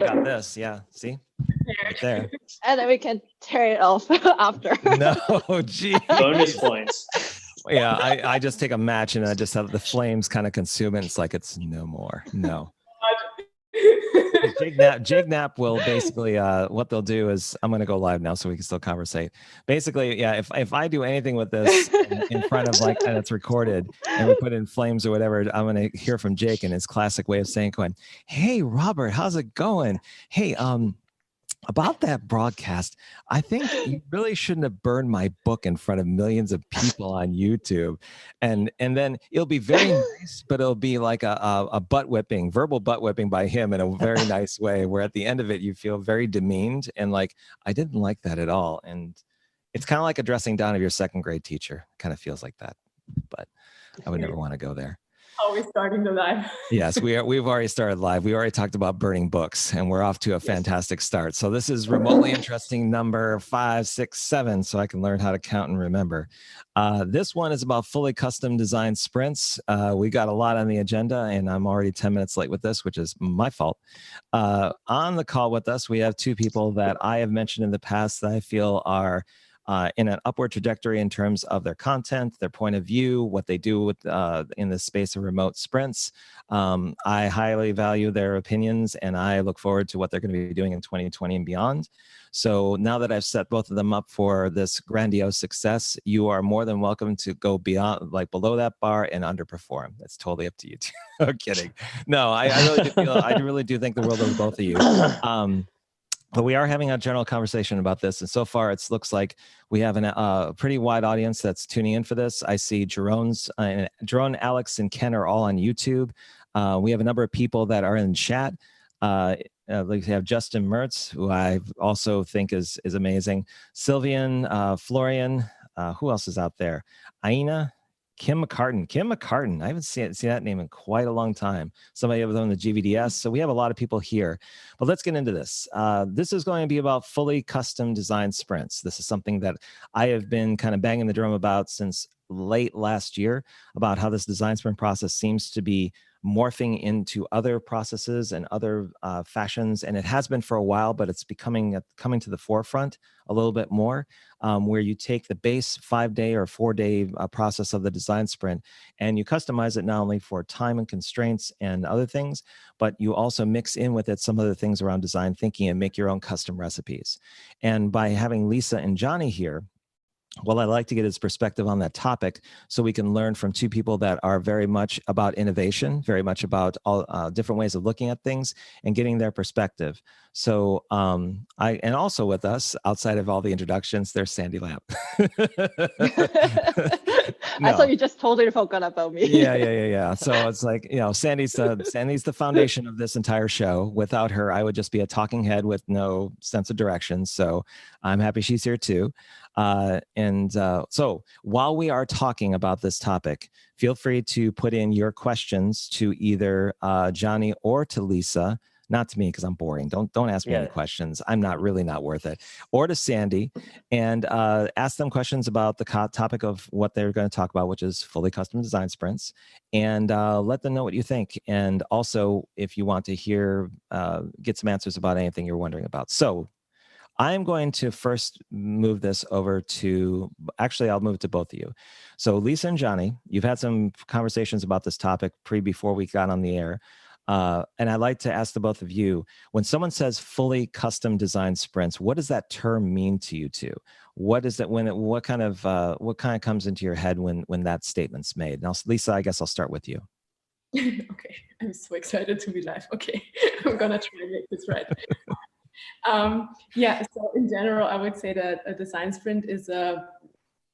got this. Yeah, see? Right there. And then we can tear it off after. No, gee. Bonus points. Yeah, I just take a match and I just have the flames kind of consume it. It's like it's no more. No. Jig Nap will basically what they'll do is I'm going to go live now so we can still conversate. Basically, yeah, if I do anything with this in front of like and it's recorded and we put in flames or whatever, I'm going to hear from Jake and his classic way of saying, going, "Hey Robert, how's it going? Hey, about that broadcast, I think you really shouldn't have burned my book in front of millions of people on YouTube." And then it'll be very nice, but it'll be like a butt whipping, verbal butt whipping by him in a very nice way, where at the end of it, you feel very demeaned and like, I didn't like that at all. And it's kind of like a dressing down of your second grade teacher. Kind of feels like that, but I would never want to go there. Are we starting the live? Yes, we've already started live. We already talked about burning books, and we're off to a fantastic start. So this is remotely interesting number 5, 6, 7, so I can learn how to count and remember. This one is about fully custom designed sprints. We got a lot on the agenda, and I'm already 10 minutes late with this, which is my fault. On the call with us, we have two people that I have mentioned in the past that I feel are in an upward trajectory in terms of their content, their point of view, what they do with in the space of remote sprints. I highly value their opinions, and I look forward to what they're going to be doing in 2020 and beyond. So now that I've set both of them up for this grandiose success, you are more than welcome to go beyond, like below that bar and underperform. That's totally up to you. I'm kidding. No, I really do think the world of both of you. But we are having a general conversation about this. And so far, it looks like we have a pretty wide audience that's tuning in for this. I see Jerome, Alex, and Ken are all on YouTube. We have a number of people that are in chat. We have Justin Mertz, who I also think is amazing. Sylvian, Florian, who else is out there? Aina. Kim McCartan. I haven't seen that name in quite a long time. Somebody over on the GVDS. So we have a lot of people here. But let's get into this. This is going to be about fully custom design sprints. This is something that I have been kind of banging the drum about since late last year, about how this design sprint process seems to be morphing into other processes and other fashions. And it has been for a while, but it's coming to the forefront a little bit more, where you take the base 5-day or 4-day process of the design sprint and you customize it not only for time and constraints and other things, but you also mix in with it some other things around design thinking and make your own custom recipes. And by having Lisa and Johnny here, well, I'd like to get his perspective on that topic so we can learn from two people that are very much about innovation, very much about all different ways of looking at things and getting their perspective. So and also with us, outside of all the introductions, there's Sandy Lamp. I thought you just totally forgot about me. Yeah. So it's like, Sandy's the foundation of this entire show. Without her, I would just be a talking head with no sense of direction. So I'm happy she's here too. So while we are talking about this topic, feel free to put in your questions to either Johnny or to Lisa. Not to me, because I'm boring. Don't ask me any questions. I'm not worth it. Or to Sandy, and ask them questions about the topic of what they're going to talk about, which is fully custom design sprints, and let them know what you think. And also, if you want to get some answers about anything you're wondering about. So I'm going to first move this over to, actually, I'll move it to both of you. So Lisa and Johnny, you've had some conversations about this topic before we got on the air. And I'd like to ask the both of you, when someone says fully custom design sprints, what does that term mean to you two? What is that what kind of comes into your head when that statement's made? Now, Lisa, I guess I'll start with you. Okay, I'm so excited to be live. Okay, I'm gonna try and make this right. So in general, I would say that a design sprint is a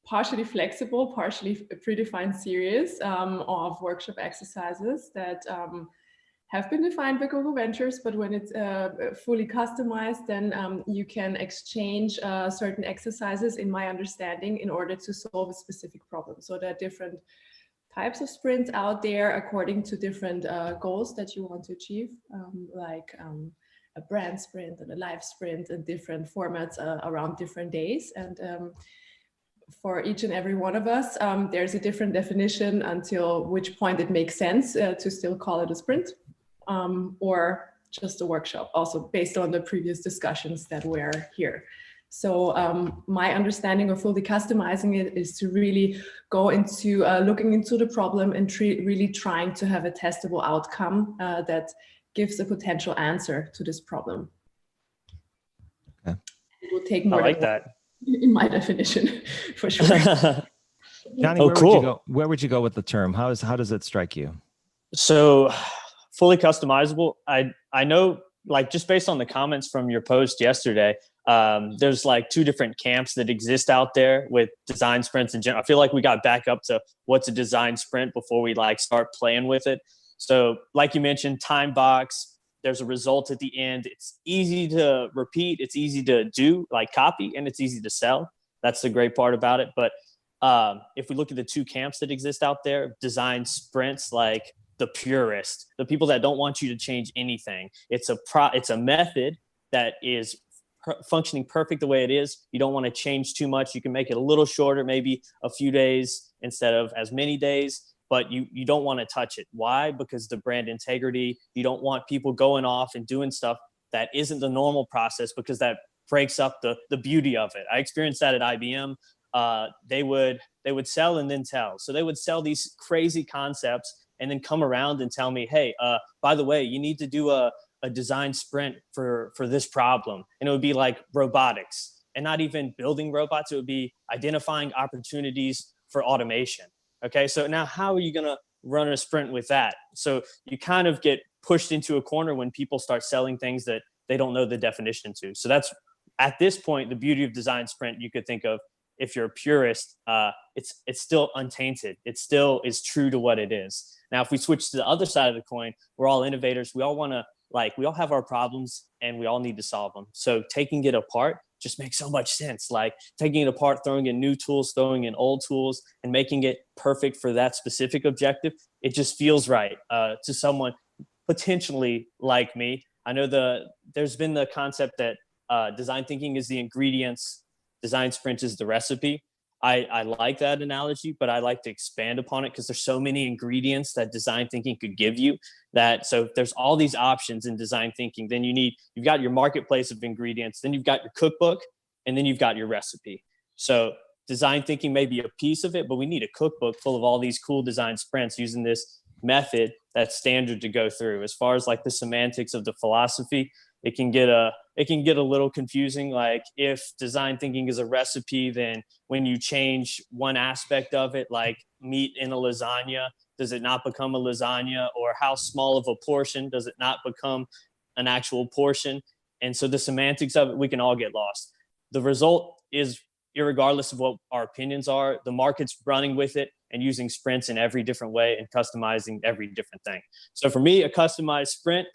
partially flexible, partially predefined series of workshop exercises that have been defined by Google Ventures, but when it's fully customized, then you can exchange certain exercises, in my understanding, in order to solve a specific problem. So there are different types of sprints out there according to different goals that you want to achieve, like a brand sprint and a live sprint and different formats around different days. And for each and every one of us, there's a different definition until which point it makes sense to still call it a sprint, or just a workshop, also based on the previous discussions that were here. So my understanding of fully customizing it is to really go into looking into the problem and really trying to have a testable outcome that gives a potential answer to this problem. Okay. It will take more. I like that. In my definition, for sure. Johnny, where would you go with the term? How does it strike you? So fully customizable, I know, like, just based on the comments from your post yesterday, there's like two different camps that exist out there with design sprints in general. I feel like we got back up to what's a design sprint before we like start playing with it. So like you mentioned, time box, there's a result at the end. It's easy to repeat. It's easy to do, like copy, and it's easy to sell. That's the great part about it. But if we look at the two camps that exist out there, design sprints, like the purist, the people that don't want you to change anything. It's a method that is functioning perfect the way it is. You don't want to change too much. You can make it a little shorter, maybe a few days instead of as many days, but you don't want to touch it. Why? Because the brand integrity. You don't want people going off and doing stuff that isn't the normal process, because that breaks up the beauty of it. I experienced that at IBM. They would sell and then tell. So they would sell these crazy concepts and then come around and tell me, hey, by the way, you need to do a design sprint for this problem. And it would be like robotics, and not even building robots. It would be identifying opportunities for automation. Okay, so now how are you going to run a sprint with that? So you kind of get pushed into a corner when people start selling things that they don't know the definition to. So that's, at this point, the beauty of design sprint. You could think of, if you're a purist, it's still untainted. It still is true to what it is. Now, if we switch to the other side of the coin, we're all innovators. We all want to, we all have our problems and we all need to solve them. So taking it apart just makes so much sense. Like taking it apart, throwing in new tools, throwing in old tools, and making it perfect for that specific objective. It just feels right to someone potentially like me. I know there's been the concept that design thinking is the ingredients, design sprint is the recipe. I like that analogy, but I like to expand upon it because there's so many ingredients that design thinking could give you. So if there's all these options in design thinking, then you've got your marketplace of ingredients, then you've got your cookbook, and then you've got your recipe. So design thinking may be a piece of it, but we need a cookbook full of all these cool design sprints using this method that's standard to go through. As far as like the semantics of the philosophy, it can get a little confusing. Like if design thinking is a recipe, then when you change one aspect of it, like meat in a lasagna, does it not become a lasagna? Or how small of a portion does it not become an actual portion? And so the semantics of it, we can all get lost. The result is, irregardless of what our opinions are, the market's running with it and using sprints in every different way and customizing every different thing. So for me, a customized sprint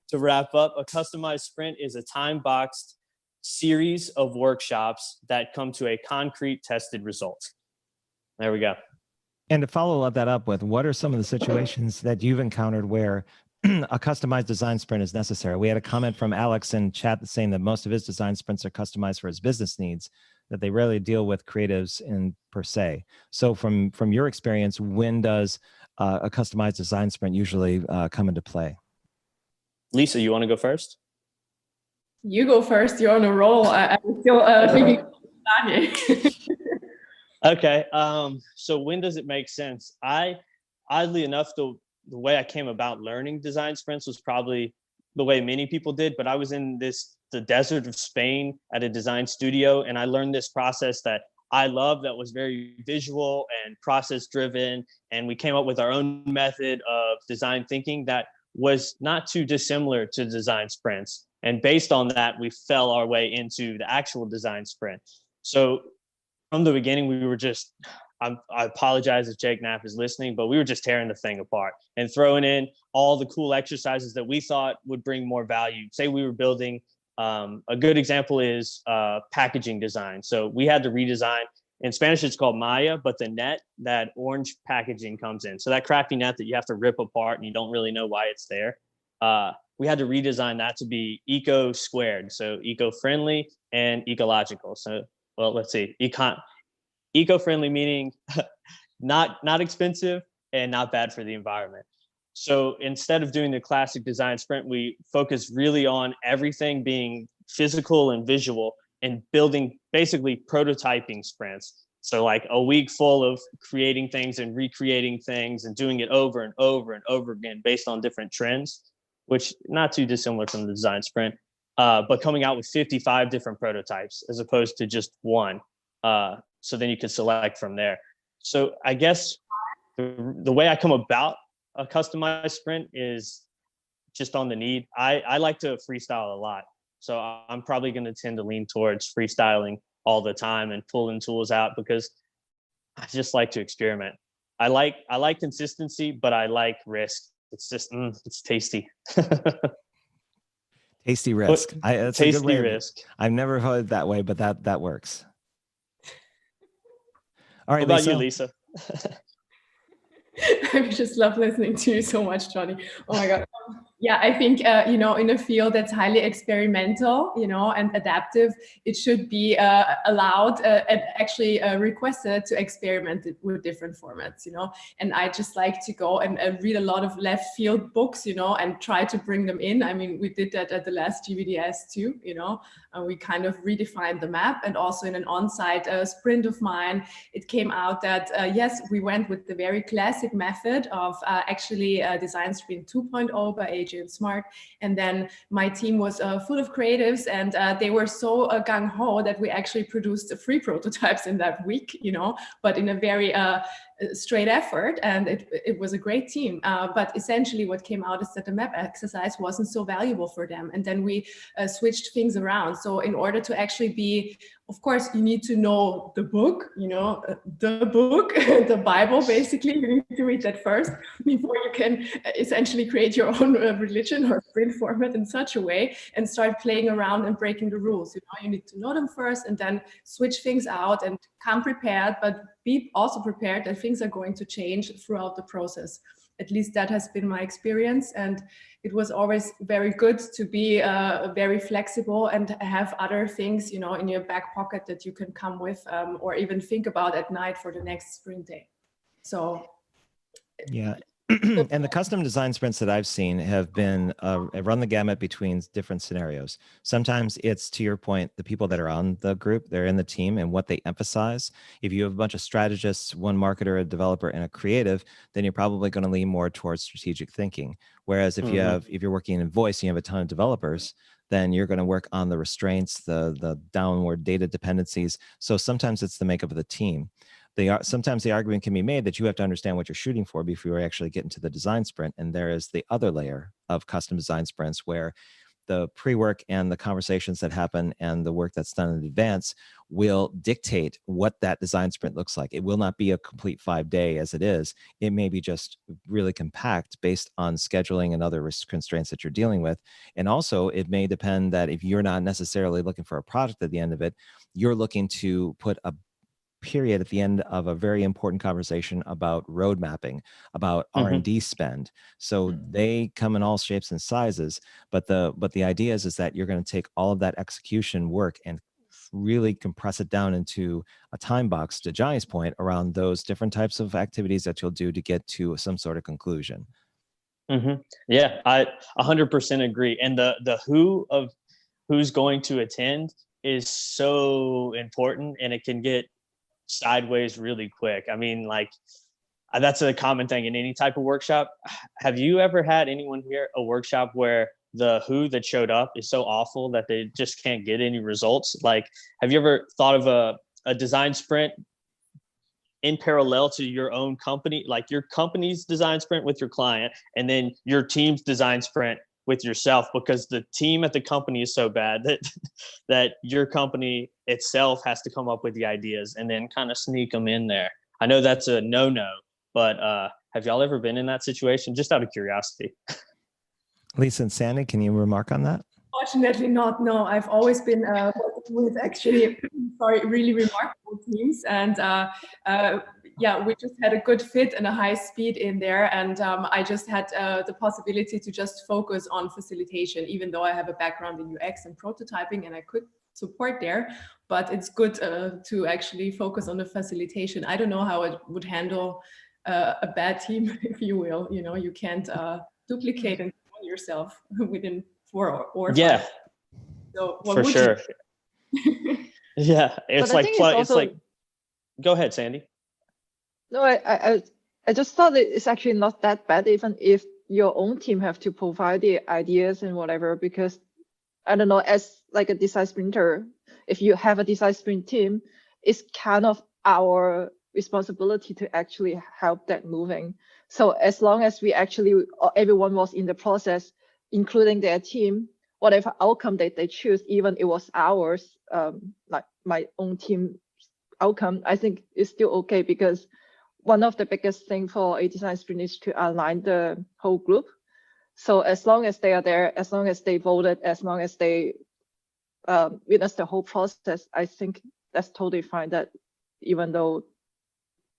to wrap up, a customized sprint is a time-boxed series of workshops that come to a concrete tested result. There we go. And to follow that up with, what are some of the situations that you've encountered where a customized design sprint is necessary? We had a comment from Alex in chat saying that most of his design sprints are customized for his business needs, that they rarely deal with creatives in per se. So from your experience, when does a customized design sprint usually come into play? Lisa, you want to go first? You go first. You're on a roll. I'm still thinking. Okay. So when does it make sense? Oddly enough, the way I came about learning design sprints was probably the way many people did, but I was in the desert of Spain at a design studio, and I learned this process that I love, that was very visual and process driven. And we came up with our own method of design thinking that was not too dissimilar to design sprints. And based on that, we fell our way into the actual design sprint. So from the beginning, we were just, I apologize if Jake Knapp is listening, but we were just tearing the thing apart and throwing in all the cool exercises that we thought would bring more value. Say we were building, a good example is packaging design. So we had to redesign. In Spanish, it's called malla, but the net, that orange packaging comes in. So that crappy net that you have to rip apart and you don't really know why it's there. We had to redesign that to be eco squared. So eco-friendly and ecological. So, well, let's see, eco-friendly meaning not expensive and not bad for the environment. So instead of doing the classic design sprint, we focus really on everything being physical and visual and building basically prototyping sprints. So like a week full of creating things and recreating things and doing it over and over and over again based on different trends, which not too dissimilar from the design sprint, but coming out with 55 different prototypes as opposed to just one. So then you can select from there. So I guess the way I come about a customized sprint is just on the need. I like to freestyle a lot. So I'm probably going to tend to lean towards freestyling all the time and pulling tools out because I just like to experiment. I like consistency, but I like risk. It's just, it's tasty. Tasty risk. That's tasty a good way risk. I've never heard it that way, but that works. All right, what about you, Lisa? I just love listening to you so much, Johnny. Oh my God. Yeah, I think, in a field that's highly experimental, and adaptive, it should be allowed and actually requested to experiment with different formats, and I just like to go and read a lot of left field books, and try to bring them in. I mean, we did that at the last GBDS too, and we kind of redefined the map. And also in an on-site sprint of mine, it came out that, yes, we went with the very classic method of actually Design Sprint 2.0 by AJ and Smart. And then my team was full of creatives, and they were so gung-ho that we actually produced 3 prototypes in that week, but in a very straight effort, and it was a great team. But essentially what came out is that the map exercise wasn't so valuable for them. And then we switched things around. So in order to actually be, of course, you need to know the book, the book, the Bible, basically. You need to read that first before you can essentially create your own religion or print format in such a way and start playing around and breaking the rules. You need to know them first and then switch things out and come prepared, but be also prepared that things are going to change throughout the process. At least that has been my experience. And it was always very good to be very flexible and have other things, in your back pocket that you can come with or even think about at night for the next sprint day. So yeah. And the custom design sprints that I've seen have been run the gamut between different scenarios. Sometimes it's, to your point, the people that are on the group, they're in the team and what they emphasize. If you have a bunch of strategists, one marketer, a developer, and a creative, then you're probably going to lean more towards strategic thinking. Whereas if you're working in voice and you have a ton of developers, then you're going to work on the restraints, the downward data dependencies. So sometimes it's the makeup of the team. Sometimes the argument can be made that you have to understand what you're shooting for before you actually get into the design sprint. And there is the other layer of custom design sprints where the pre-work and the conversations that happen and the work that's done in advance will dictate what that design sprint looks like. It will not be a complete 5-day as it is. It may be just really compact based on scheduling and other constraints that you're dealing with. And also it may depend that if you're not necessarily looking for a product at the end of it, you're looking to put a period at the end of a very important conversation about road mapping, about R&D spend. So they come in all shapes and sizes, but the idea is that you're going to take all of that execution work and really compress it down into a time box, to Johnny's point, around those different types of activities that you'll do to get to some sort of conclusion. Yeah, I 100% agree. And the who of who's going to attend is so important, and it can get sideways really quick. I mean, like, that's a common thing in any type of workshop. Have you ever had anyone here a workshop where the who that showed up is so awful that they just can't get any results? Like, have you ever thought of a design sprint in parallel to your own company, like your company's design sprint with your client, and then your team's design sprint with yourself, because the team at the company is so bad that your company itself has to come up with the ideas and then kind of sneak them in there? I know that's a no-no, but have y'all ever been in that situation? Just out of curiosity. Lisa and Sandy, can you remark on that? Fortunately not, no. I've always been working with actually, really remarkable teams. And yeah, we just had a good fit and a high speed in there. And I just had the possibility to just focus on facilitation, even though I have a background in UX and prototyping and I could support there. But it's good to actually focus on the facilitation. I don't know how it would handle a bad team, if you will. You know, you can't duplicate and clone yourself within 4 or 5. So what for would sure. Yeah, But I think it's also, it's like. Go ahead, Sandy. no, I just thought that it's actually not that bad, even if your own team have to provide the ideas and whatever, because I don't know, as like a design sprinter, if you have a design sprint team, it's kind of our responsibility to actually help that moving. So as long as we actually, everyone was in the process, including their team, whatever outcome they choose, even it was ours, like my own team outcome, I think is still okay, because one of the biggest thing for a design sprint is to align the whole group. So as long as they are there, as long as they voted, as long as they witness the whole process, I think that's totally fine, that even though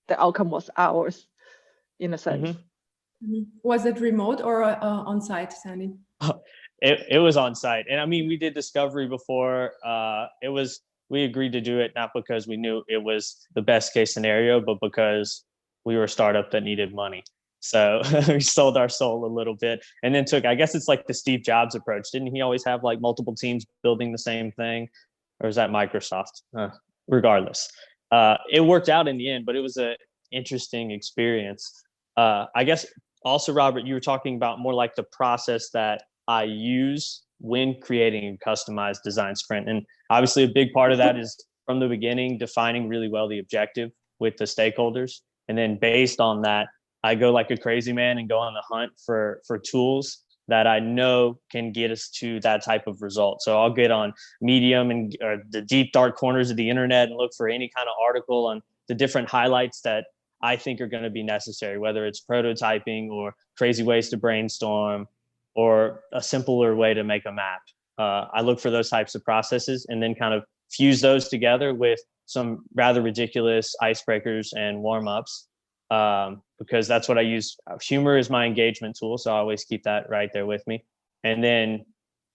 the outcome was ours in a sense. Was it remote or on site, Sandy? It was on site. And I mean, we did discovery before. We agreed to do it not because we knew it was the best case scenario, but because we were a startup that needed money. So we sold our soul a little bit, and then I guess it's like the Steve Jobs approach. Didn't he always have like multiple teams building the same thing? Or is that Microsoft? Regardless, it worked out in the end, but it was an interesting experience. I guess also, Robert, you were talking about more like the process that I use when creating a customized design sprint. And obviously a big part of that is from the beginning, defining really well the objective with the stakeholders. And then based on that, I go like a crazy man and go on the hunt for tools that I know can get us to that type of result. So I'll get on Medium and or the deep dark corners of the internet and look for any kind of article on the different highlights that I think are going to be necessary, whether it's prototyping or crazy ways to brainstorm or a simpler way to make a map. I look for those types of processes and then kind of fuse those together with some rather ridiculous icebreakers and warm-ups, because that's what I use. Humor is my engagement tool, so I always keep that right there with me. And then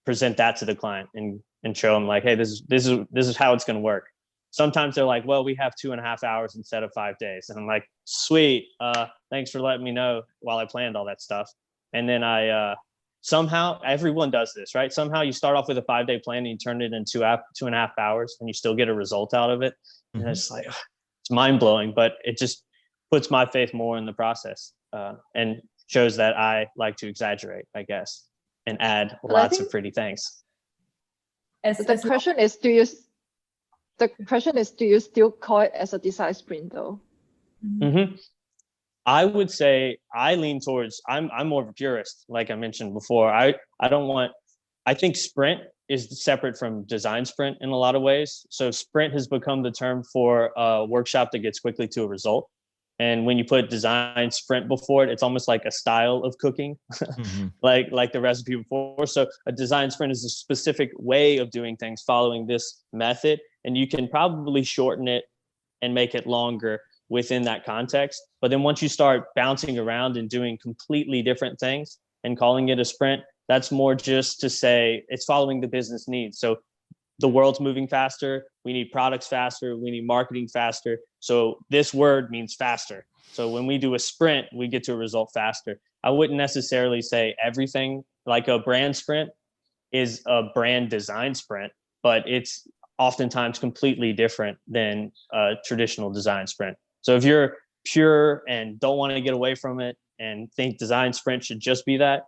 present that to the client and show them like, hey, this is how it's going to work. Sometimes they're like, well, we have 2.5 hours instead of 5 days. And I'm like, sweet. Thanks for letting me know while I planned all that stuff. And then somehow everyone does this, right? Somehow you start off with a 5-day plan and you turn it in 2.5 hours and you still get a result out of it. And it's like, it's mind blowing, but it just puts my faith more in the process and shows that I like to exaggerate, I guess, and add lots of pretty things. The question is, do you still call it as a design sprint though? I would say I lean towards, I'm more of a purist, like I mentioned before. I think sprint is separate from design sprint in a lot of ways. So sprint has become the term for a workshop that gets quickly to a result. And when you put design sprint before it, it's almost like a style of cooking, like the recipe before. So a design sprint is a specific way of doing things following this method. And you can probably shorten it and make it longer within that context. But then once you start bouncing around and doing completely different things and calling it a sprint, that's more just to say it's following the business needs. So the world's moving faster. We need products faster. We need marketing faster. So this word means faster. So when we do a sprint, we get to a result faster. I wouldn't necessarily say everything like a brand sprint is a brand design sprint, but it's oftentimes completely different than a traditional design sprint. So if you're pure and don't want to get away from it and think design sprint should just be that,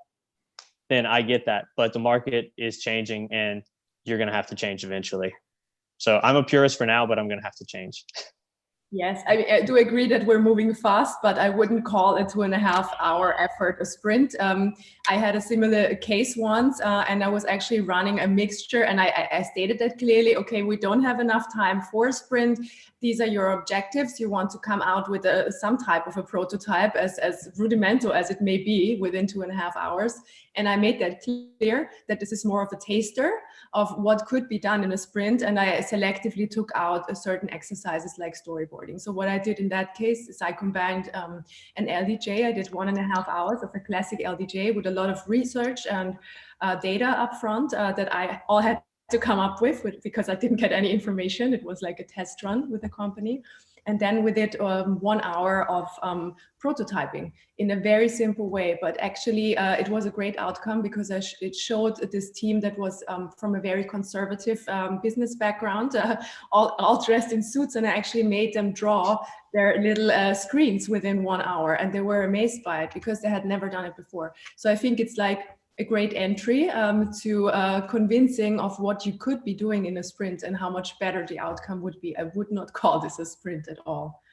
then I get that. But the market is changing and you're going to have to change eventually. So I'm a purist for now, but I'm going to have to change. Yes, I do agree that we're moving fast, but I wouldn't call a 2.5 hour effort a sprint. I had a similar case once, and I was actually running a mixture, and I stated that clearly. Okay, we don't have enough time for a sprint. These are your objectives. You want to come out with some type of a prototype, as rudimental as it may be, within 2.5 hours. And I made that clear that this is more of a taster of what could be done in a sprint. And I selectively took out certain exercises like storyboarding. So what I did in that case is I combined an LDJ. I did 1.5 hours of a classic LDJ with a lot of research and data up front that I all had to come up with because I didn't get any information. It was like a test run with the company. And then we did 1 hour of prototyping in a very simple way. But actually, it was a great outcome because it showed this team that was from a very conservative business background, all dressed in suits. And I actually made them draw their little screens within 1 hour. And they were amazed by it because they had never done it before. So I think it's like a great entry to convincing of what you could be doing in a sprint and how much better the outcome would be. I would not call this a sprint at all.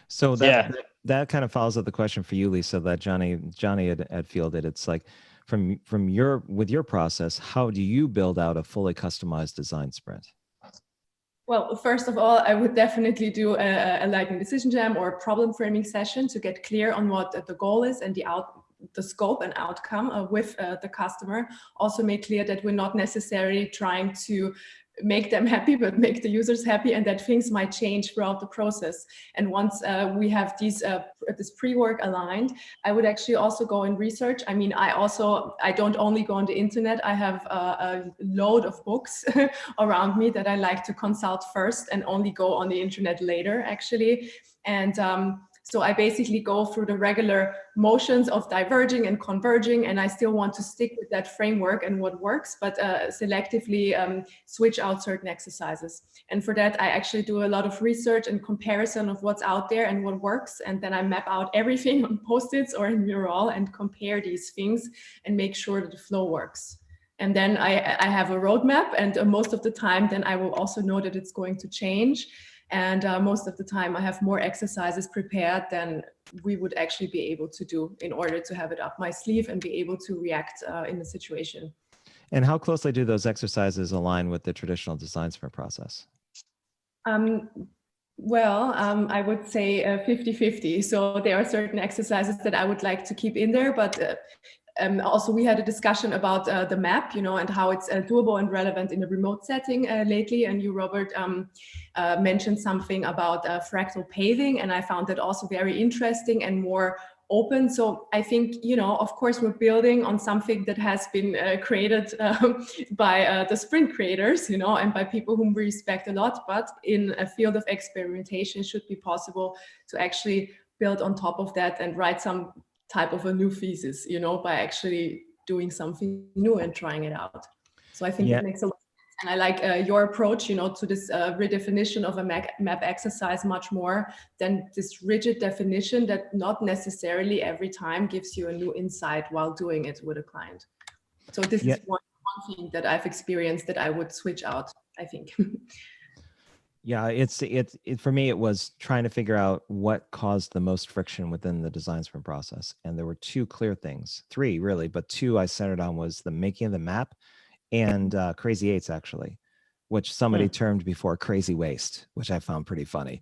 So that kind of follows up the question for you, Lisa, that Johnny had fielded. It's like with your process, how do you build out a fully customized design sprint? Well, first of all, I would definitely do a lightning decision jam or a problem framing session to get clear on what the goal is and the scope and outcome with the customer. Also make clear that we're not necessarily trying to make them happy, but make the users happy, and that things might change throughout the process. And once we have this pre-work aligned, I would actually also go and research. I mean, I don't only go on the internet. I have a load of books around me that I like to consult first and only go on the internet later, actually. And so I basically go through the regular motions of diverging and converging, and I still want to stick with that framework and what works, but selectively switch out certain exercises. And for that, I actually do a lot of research and comparison of what's out there and what works. And then I map out everything on Post-its or in Mural and compare these things and make sure that the flow works. And then I have a roadmap, and most of the time, then I will also know that it's going to change. And most of the time I have more exercises prepared than we would actually be able to do in order to have it up my sleeve and be able to react in the situation. And how closely do those exercises align with the traditional design sprint process? Well, I would say 50-50. So there are certain exercises that I would like to keep in there, but also we had a discussion about the map, and how it's doable and relevant in a remote setting lately. And you, Robert, mentioned something about fractal paving, and I found that also very interesting and more open. So I think, of course, we're building on something that has been created by the sprint creators, and by people whom we respect a lot, but in a field of experimentation, it should be possible to actually build on top of that and write some type of a new thesis, by actually doing something new and trying it out. So I think it makes a lot of sense. And I like your approach, to this redefinition of a map exercise much more than this rigid definition that not necessarily every time gives you a new insight while doing it with a client. So this is one thing that I've experienced that I would switch out, I think. Yeah, it's for me, it was trying to figure out what caused the most friction within the design sprint process. And there were two clear things, three really, but two I centered on was the making of the map and crazy eights, actually, which somebody termed before crazy waste, which I found pretty funny,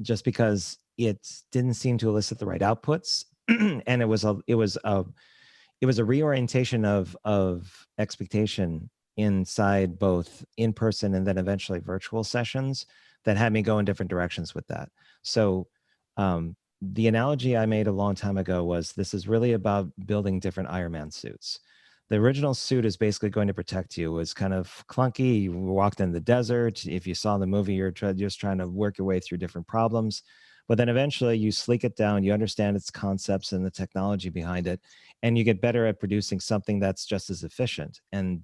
just because it didn't seem to elicit the right outputs. And it was a reorientation of expectation inside both in-person and then eventually virtual sessions that had me go in different directions with that. So the analogy I made a long time ago was this is really about building different Iron Man suits. The original suit is basically going to protect you. It was kind of clunky. You walked in the desert. If you saw the movie, you're just trying to work your way through different problems. But then eventually you sleek it down, you understand its concepts and the technology behind it, and you get better at producing something that's just as efficient. And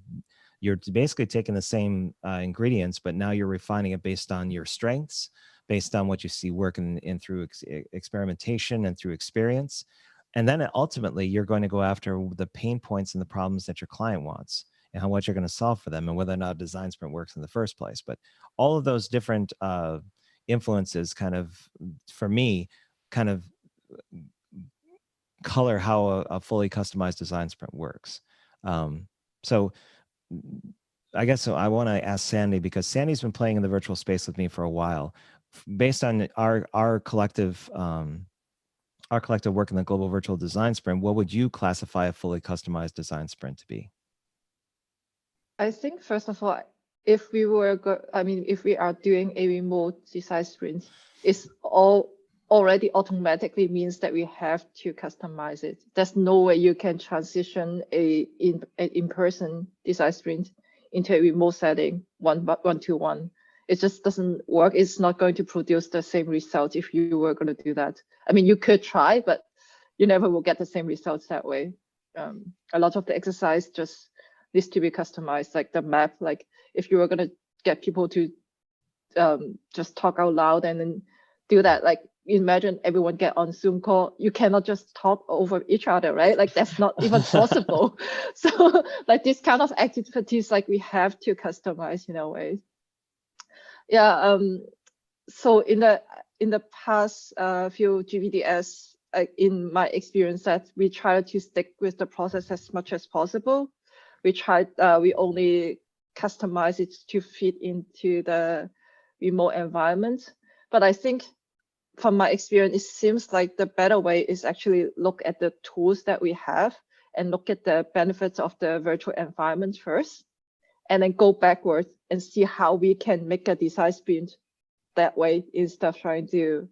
you're basically taking the same ingredients, but now you're refining it based on your strengths, based on what you see working in through experimentation and through experience. And then ultimately, you're going to go after the pain points and the problems that your client wants and how much you're going to solve for them and whether or not design sprint works in the first place. But all of those different influences kind of, for me, kind of color how a fully customized design sprint works. So I guess I want to ask Sandy, because Sandy's been playing in the virtual space with me for a while. Based on our collective work in the Global Virtual Design Sprint, what would you classify a fully customized design sprint to be? I think first of all, if we are doing a remote design sprint, it's already automatically means that we have to customize it. There's no way you can transition an in-person design sprint into a remote setting, one-to-one. It just doesn't work. It's not going to produce the same result if you were going to do that. I mean, you could try, but you never will get the same results that way. A lot of the exercise just needs to be customized, like the map. Like if you were going to get people to just talk out loud and then do that, like imagine everyone get on Zoom call, you cannot just talk over each other, right? Like that's not even possible. So like this kind of activities, like we have to customize in a way. Yeah. So in the past few GVDS, in my experience, that we try to stick with the process as much as possible. We only customize it to fit into the remote environment. But I think from my experience, it seems like the better way is actually look at the tools that we have and look at the benefits of the virtual environment first, and then go backwards and see how we can make a design sprint that way instead of trying to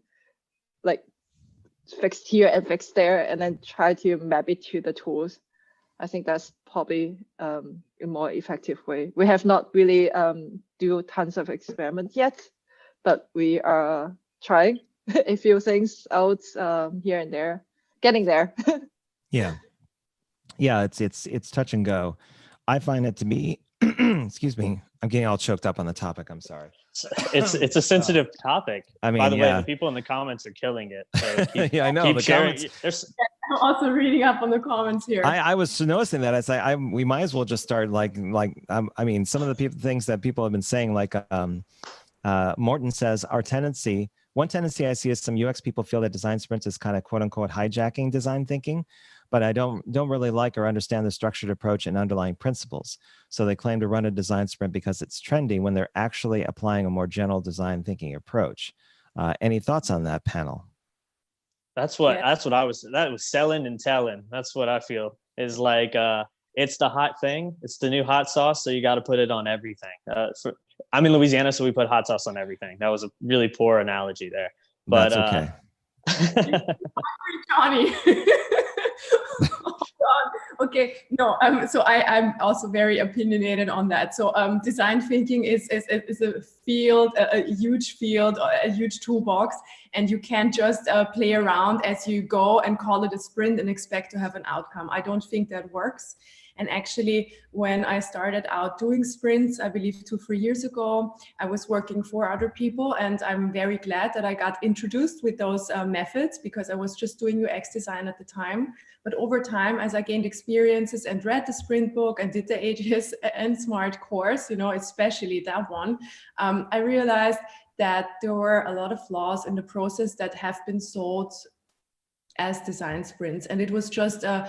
like fix here and fix there and then try to map it to the tools. I think that's probably a more effective way. We have not really do tons of experiments yet, but we are trying a few things out here and there, getting there. Yeah, it's touch and go. I find it to be, excuse me, I'm getting all choked up on the topic. I'm sorry. It's a sensitive topic. I mean, by the way, the people in the comments are killing it. So yeah, I know. Keep the sharing. comments. I'm also reading up on the comments here. I was noticing that. It's like we might as well just start like I mean, some of the things that people have been saying, like Morton says, one tendency I see is some UX people feel that design sprints is kind of quote unquote hijacking design thinking, but I don't really like or understand the structured approach and underlying principles. So they claim to run a design sprint because it's trendy when they're actually applying a more general design thinking approach. Any thoughts on that, panel? That was selling and telling. That's what I feel is like, it's the hot thing. It's the new hot sauce. So you got to put it on everything. I'm in Louisiana, so we put hot sauce on everything. That was a really poor analogy there, but that's okay. Johnny. Oh, God. Okay, no. So I'm also very opinionated on that. So design thinking is a field, a huge field, a huge toolbox, and you can't just play around as you go and call it a sprint and expect to have an outcome. I don't think that works. And actually, when I started out doing sprints, I believe 2-3 years ago, I was working for other people, and I'm very glad that I got introduced with those methods, because I was just doing UX design at the time. But over time, as I gained experiences and read the sprint book and did the AGS and SMART course, especially that one, I realized that there were a lot of flaws in the process that have been sold as design sprints. And it was just a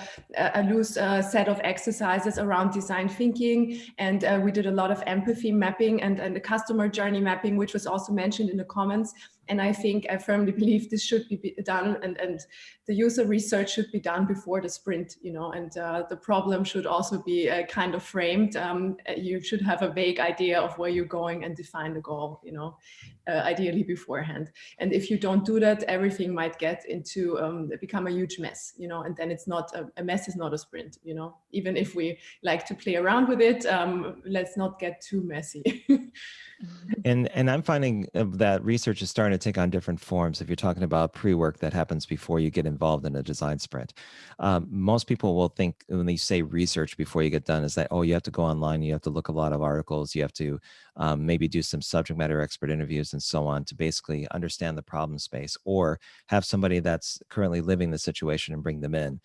loose set of exercises around design thinking. And we did a lot of empathy mapping and the customer journey mapping, which was also mentioned in the comments. And I firmly believe this should be done, and the user research should be done before the sprint, and the problem should also be kind of framed. You should have a vague idea of where you're going and define the goal, ideally beforehand. And if you don't do that, everything might get into, become a huge mess, and then it's not, a mess is not a sprint, even if we like to play around with it, let's not get too messy. And I'm finding that research is starting to take on different forms. If you're talking about pre-work that happens before you get involved in a design sprint, most people will think when they say research before you get done is that, oh, you have to go online, you have to look a lot of articles, you have to maybe do some subject matter expert interviews and so on to basically understand the problem space, or have somebody that's currently living the situation and bring them in.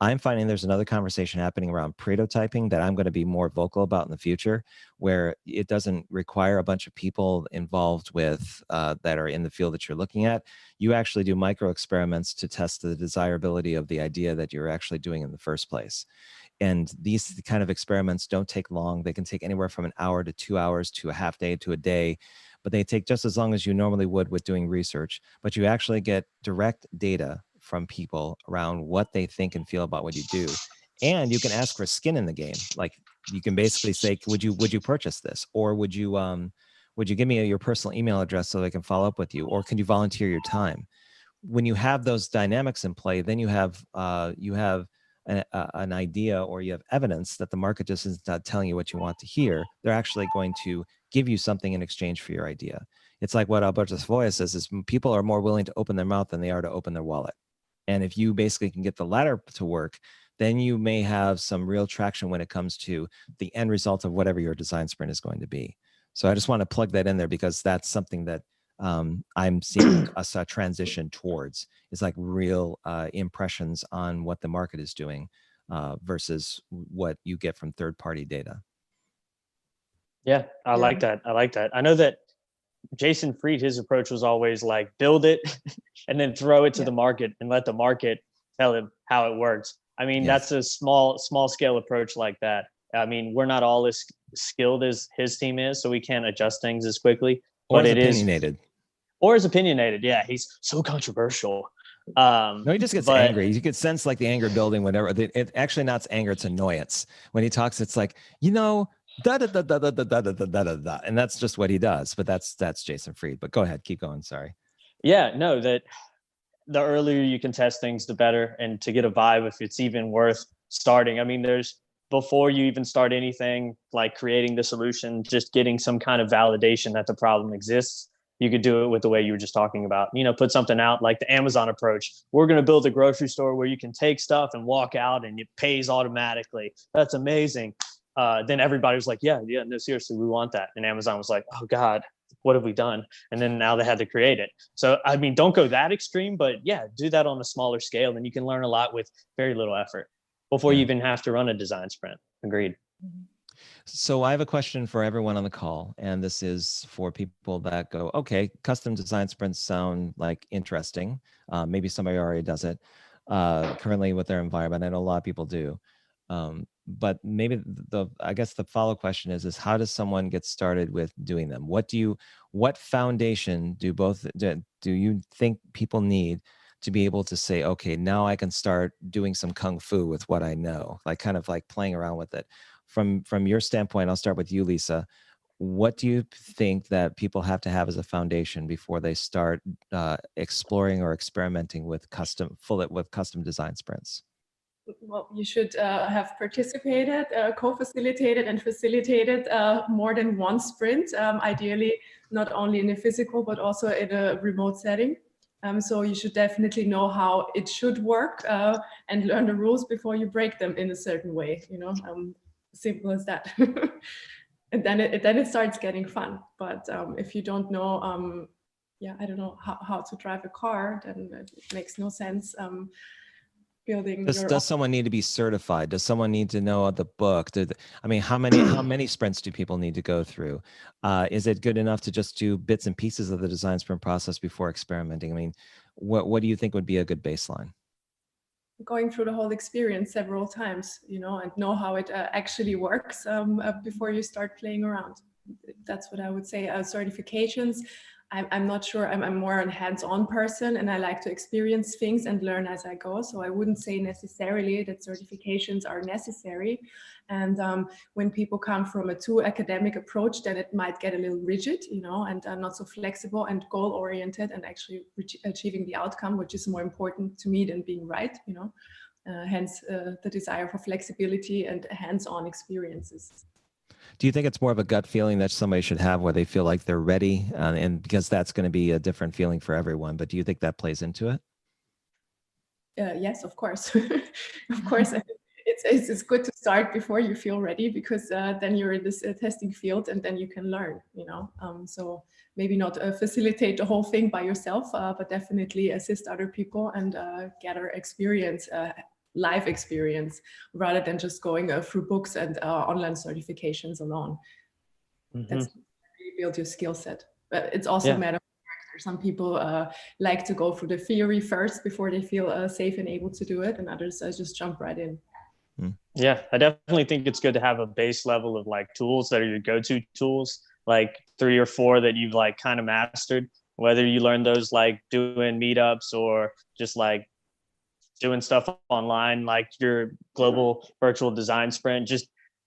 I'm finding there's another conversation happening around prototyping that I'm going to be more vocal about in the future, where it doesn't require a bunch of people involved with that are in the field that you're looking at. You actually do micro experiments to test the desirability of the idea that you're actually doing in the first place. And these kind of experiments don't take long. They can take anywhere from an hour to 2 hours to a half day to a day, but they take just as long as you normally would with doing research. But you actually get direct data from people around what they think and feel about what you do. And you can ask for skin in the game. Like you can basically say, would you purchase this? Or would you give me your personal email address so I can follow up with you? Or can you volunteer your time? When you have those dynamics in play, then you have a an idea, or you have evidence that the market just is not telling you what you want to hear, they're actually going to give you something in exchange for your idea. It's like what Alberto Savoia says is people are more willing to open their mouth than they are to open their wallet. And if you basically can get the latter to work, then you may have some real traction when it comes to the end result of whatever your design sprint is going to be. So I just want to plug that in there, because that's something that I'm seeing a transition towards, is like real impressions on what the market is doing versus what you get from third-party data. Yeah, I like that. I like that. I know that Jason Fried, his approach was always like build it and then throw it to the market and let the market tell him how it works. I mean, that's a small scale approach like that. I mean, we're not all as skilled as his team is, so we can't adjust things as quickly. Or but as it opinionated. Or is opinionated. Yeah, he's so controversial. No, he just gets angry. You could sense like the anger building whenever. It actually not anger, it's annoyance. When he talks, it's like, da da da da da da da da da da, and that's just what he does. But that's Jason Fried. But go ahead, keep going. Sorry. Yeah, no, that the earlier you can test things, the better, and to get a vibe if it's even worth starting. I mean, before you even start anything like creating the solution, just getting some kind of validation that the problem exists. You could do it with the way you were just talking about, put something out like the Amazon approach. We're going to build a grocery store where you can take stuff and walk out and it pays automatically. That's amazing. Then everybody was like, yeah, no, seriously, we want that. And Amazon was like, oh God, what have we done? And then now they had to create it. So, I mean, don't go that extreme, but yeah, do that on a smaller scale. And you can learn a lot with very little effort before you even have to run a design sprint. Agreed. So I have a question for everyone on the call, and this is for people that go, okay, custom design sprints sound like interesting. Maybe somebody already does it currently with their environment. I know a lot of people do. But maybe I guess the follow question is how does someone get started with doing them? What foundation do you think people need to be able to say, okay, now I can start doing some kung fu with what I know, like kind of like playing around with it. From your standpoint, I'll start with you, Lisa. What do you think that people have to have as a foundation before they start exploring or experimenting with custom design sprints? Well, you should have participated, co-facilitated and facilitated more than one sprint, ideally not only in a physical, but also in a remote setting. So you should definitely know how it should work and learn the rules before you break them in a certain way, simple as that. And then it starts getting fun. But if you don't know, I don't know how to drive a car, then it makes no sense. Does someone need to be certified? Does someone need to know the book? How many sprints do people need to go through? Is it good enough to just do bits and pieces of the design sprint process before experimenting? I mean, what do you think would be a good baseline? Going through the whole experience several times, and know how it actually works before you start playing around. That's what I would say. Certifications, I'm not sure. I'm more a hands-on person, and I like to experience things and learn as I go. So I wouldn't say necessarily that certifications are necessary. And when people come from a too academic approach, then it might get a little rigid, and not so flexible and goal-oriented, and actually achieving the outcome, which is more important to me than being right. Hence the desire for flexibility and hands-on experiences. Do you think it's more of a gut feeling that somebody should have where they feel like they're ready? And because that's going to be a different feeling for everyone, but do you think that plays into it? Yes, of course. Of course. It's good to start before you feel ready, because then you're in this testing field and then you can learn, so maybe not facilitate the whole thing by yourself, but definitely assist other people and gather experience, life experience, rather than just going through books and online certifications alone. That's really build your skill set. But it's also a matter of character. Some people like to go through the theory first before they feel safe and able to do it, and others just jump right in. Yeah, I definitely think it's good to have a base level of like tools that are your go-to tools, like 3 or 4 that you've like kind of mastered, whether you learn those like doing meetups or just like doing stuff online, like your global virtual design sprint. Just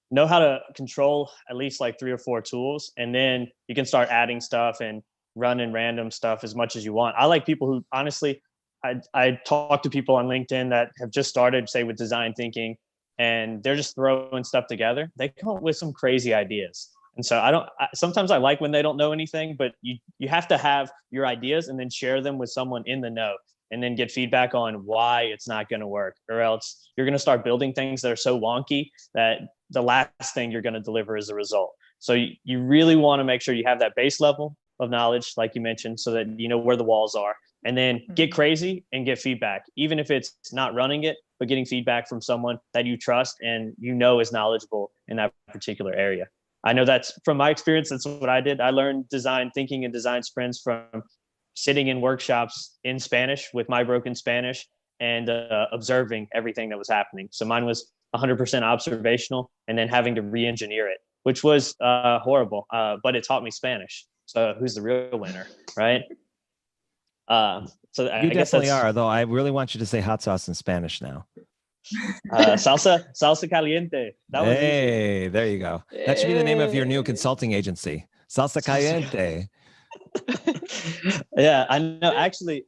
know how to control at least like 3 or 4 tools, and then you can start adding stuff and running random stuff as much as you want. I like people who honestly, I talk to people on LinkedIn that have just started, say, with design thinking, and they're just throwing stuff together. They come up with some crazy ideas. And so sometimes I like when they don't know anything, but you have to have your ideas and then share them with someone in the know, and then get feedback on why it's not going to work, or else you're going to start building things that are so wonky that the last thing you're going to deliver is a result. So you really want to make sure you have that base level of knowledge, like you mentioned, so that you know where the walls are, and then get crazy and get feedback, even if it's not running it, but getting feedback from someone that you trust and you know is knowledgeable in that particular area. I know that's from my experience. That's what I did. I learned design thinking and design sprints from sitting in workshops in Spanish with my broken Spanish and observing everything that was happening. So mine was 100% observational, and then having to re-engineer it, which was horrible, but it taught me Spanish. So who's the real winner, right? So you definitely are, though. I really want you to say hot sauce in Spanish now. Salsa caliente. Hey, there you go. That should be the name of your new consulting agency, Salsa Caliente. Yeah, I know. Actually,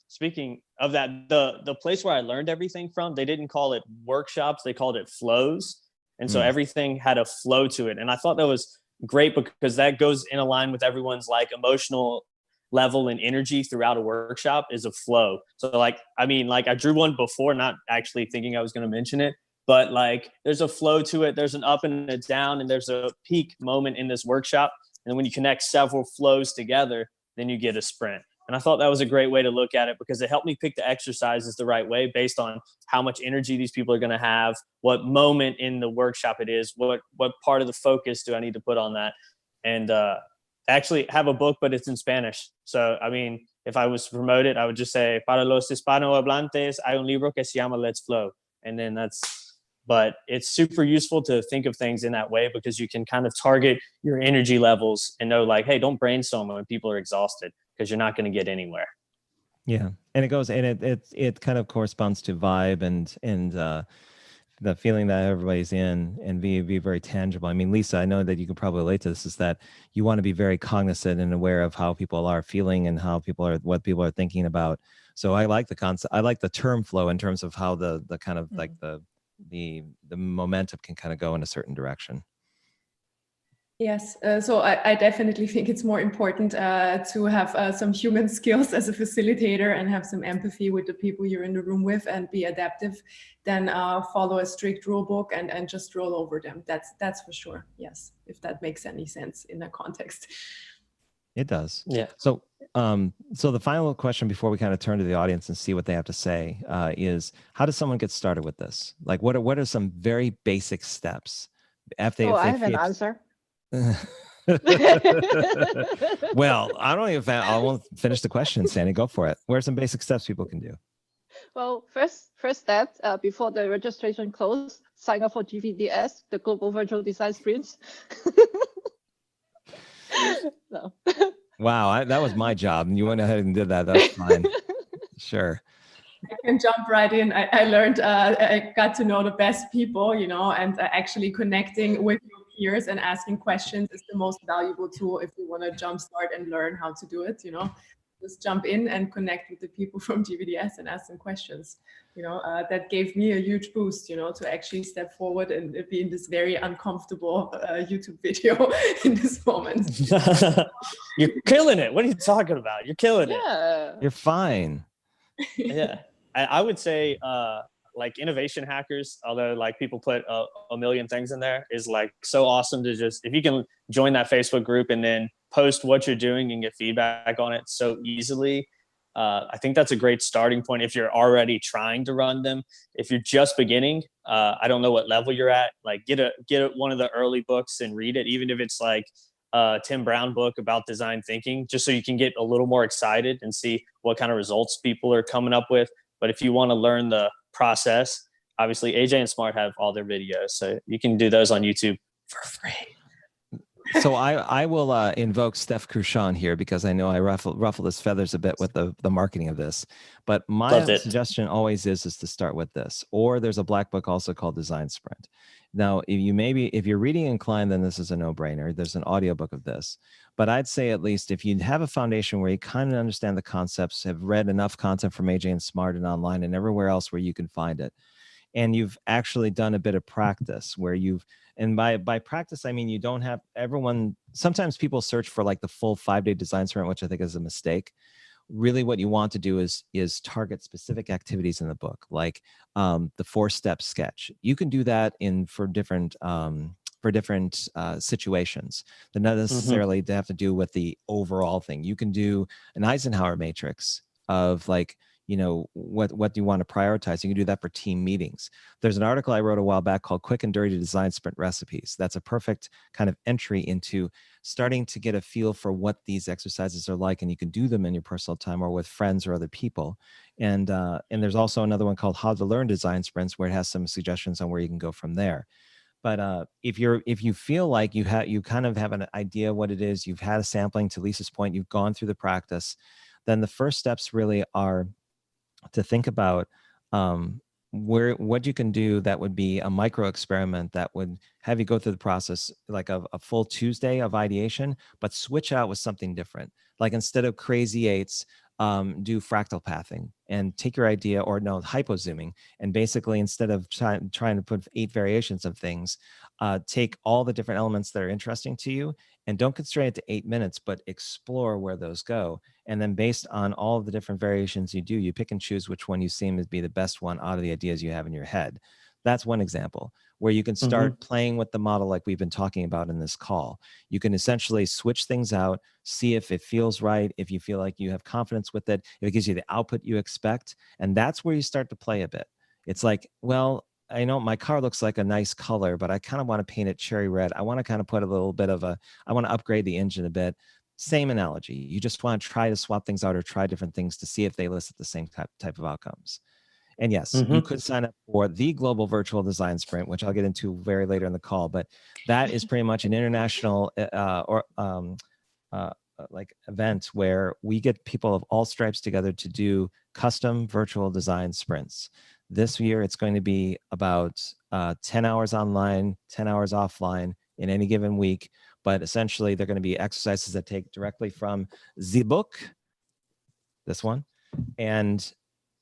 speaking of that, the place where I learned everything from, they didn't call it workshops, they called it flows. And so everything had a flow to it. And I thought that was great, because that goes in line with everyone's like emotional level and energy throughout a workshop is a flow. So like, I mean, like I drew one before, not actually thinking I was going to mention it, but like there's a flow to it. There's an up and a down, and there's a peak moment in this workshop. And when you connect several flows together, then you get a sprint. And I thought that was a great way to look at it, because it helped me pick the exercises the right way based on how much energy these people are going to have, what moment in the workshop it is, what part of the focus do I need to put on that. And actually have a book, but it's in Spanish. So, I mean, if I was to promote it, I would just say, para los hispanohablantes, hay un libro que se llama Let's Flow. And then but it's super useful to think of things in that way, because you can kind of target your energy levels and know like, hey, don't brainstorm when people are exhausted, because you're not going to get anywhere. Yeah. And it goes, and it kind of corresponds to vibe and the feeling that everybody's in, and be very tangible. I mean, Lisa, I know that you can probably relate to this, is that you want to be very cognizant and aware of how people are feeling and what people are thinking about. So I like the concept. I like the term flow in terms of how the kind of like the momentum can kind of go in a certain direction. Yes, so I definitely think it's more important to have some human skills as a facilitator and have some empathy with the people you're in the room with and be adaptive than follow a strict rule book and just roll over them. That's for sure. Yes, if that makes any sense in that context. It does. Yeah. So the final question before we kind of turn to the audience and see what they have to say is, how does someone get started with this? Like, what are some very basic steps? I have an answer. Well, I won't finish the question, Sandy. Go for it. What are some basic steps people can do? Well, first step, before the registration close, sign up for GVDS, the Global Virtual Design Sprints. No. Wow, that was my job, and you went ahead and did that. That's fine. Sure. I can jump right in. I learned, I got to know the best people, and actually connecting with your peers and asking questions is the most valuable tool if you want to jumpstart and learn how to do it. Just jump in and connect with the people from GVDS and ask them questions. That gave me a huge boost, to actually step forward and be in this very uncomfortable YouTube video in this moment. You're killing it. What are you talking about? You're killing it. You're fine. Yeah. I would say like innovation hackers, although like people put a million things in there, is like so awesome to just, if you can join that Facebook group and then post what you're doing and get feedback on it so easily. I think that's a great starting point if you're already trying to run them. If you're just beginning, I don't know what level you're at, like get one of the early books and read it, even if it's like a Tim Brown book about design thinking, just so you can get a little more excited and see what kind of results people are coming up with. But if you want to learn the process, obviously AJ and Smart have all their videos, so you can do those on YouTube for free. So I will invoke Steph Cruchon here because I know I ruffled his feathers a bit with the marketing of this. But my suggestion always is to start with this. Or there's a black book also called Design Sprint. Now, if you're reading inclined, then this is a no-brainer. There's an audiobook of this. But I'd say at least if you have a foundation where you kind of understand the concepts, have read enough content from AJ and Smart and online and everywhere else where you can find it, and you've actually done a bit of practice where and by practice, I mean, you don't have everyone. Sometimes people search for like the full 5-day design sprint, which I think is a mistake. Really what you want to do is target specific activities in the book, like the 4-step sketch. You can do that for different situations that not necessarily have to do with the overall thing. You can do an Eisenhower matrix of like, what do you want to prioritize? You can do that for team meetings. There's an article I wrote a while back called Quick and Dirty Design Sprint Recipes. That's a perfect kind of entry into starting to get a feel for what these exercises are like, and you can do them in your personal time or with friends or other people. And there's also another one called How to Learn Design Sprints, where it has some suggestions on where you can go from there. But if you feel like you kind of have an idea what it is, you've had a sampling, to Lisa's point, you've gone through the practice, then the first steps really are to think about what you can do that would be a micro experiment that would have you go through the process like a full Tuesday of ideation, but switch out with something different. Like instead of crazy eights, do fractal pathing and take your idea, or no, hypozooming, and basically instead of trying to put 8 variations of things, take all the different elements that are interesting to you and don't constrain it to 8 minutes, but explore where those go. And then based on all of the different variations you do, you pick and choose which one you seem to be the best one out of the ideas you have in your head. That's one example where you can start playing with the model like we've been talking about in this call. You can essentially switch things out, see if it feels right, if you feel like you have confidence with it, if it gives you the output you expect. And that's where you start to play a bit. It's like, well, I know my car looks like a nice color, but I kind of want to paint it cherry red. I want to kind of put a little bit of I want to upgrade the engine a bit. Same analogy. You just want to try to swap things out or try different things to see if they elicit the same type of outcomes. And yes, you could sign up for the Global Virtual Design Sprint, which I'll get into very later in the call, but that is pretty much an international like event where we get people of all stripes together to do custom virtual design sprints. This year, it's going to be about 10 hours online, 10 hours offline in any given week. But essentially, they're going to be exercises that take directly from the book, this one, and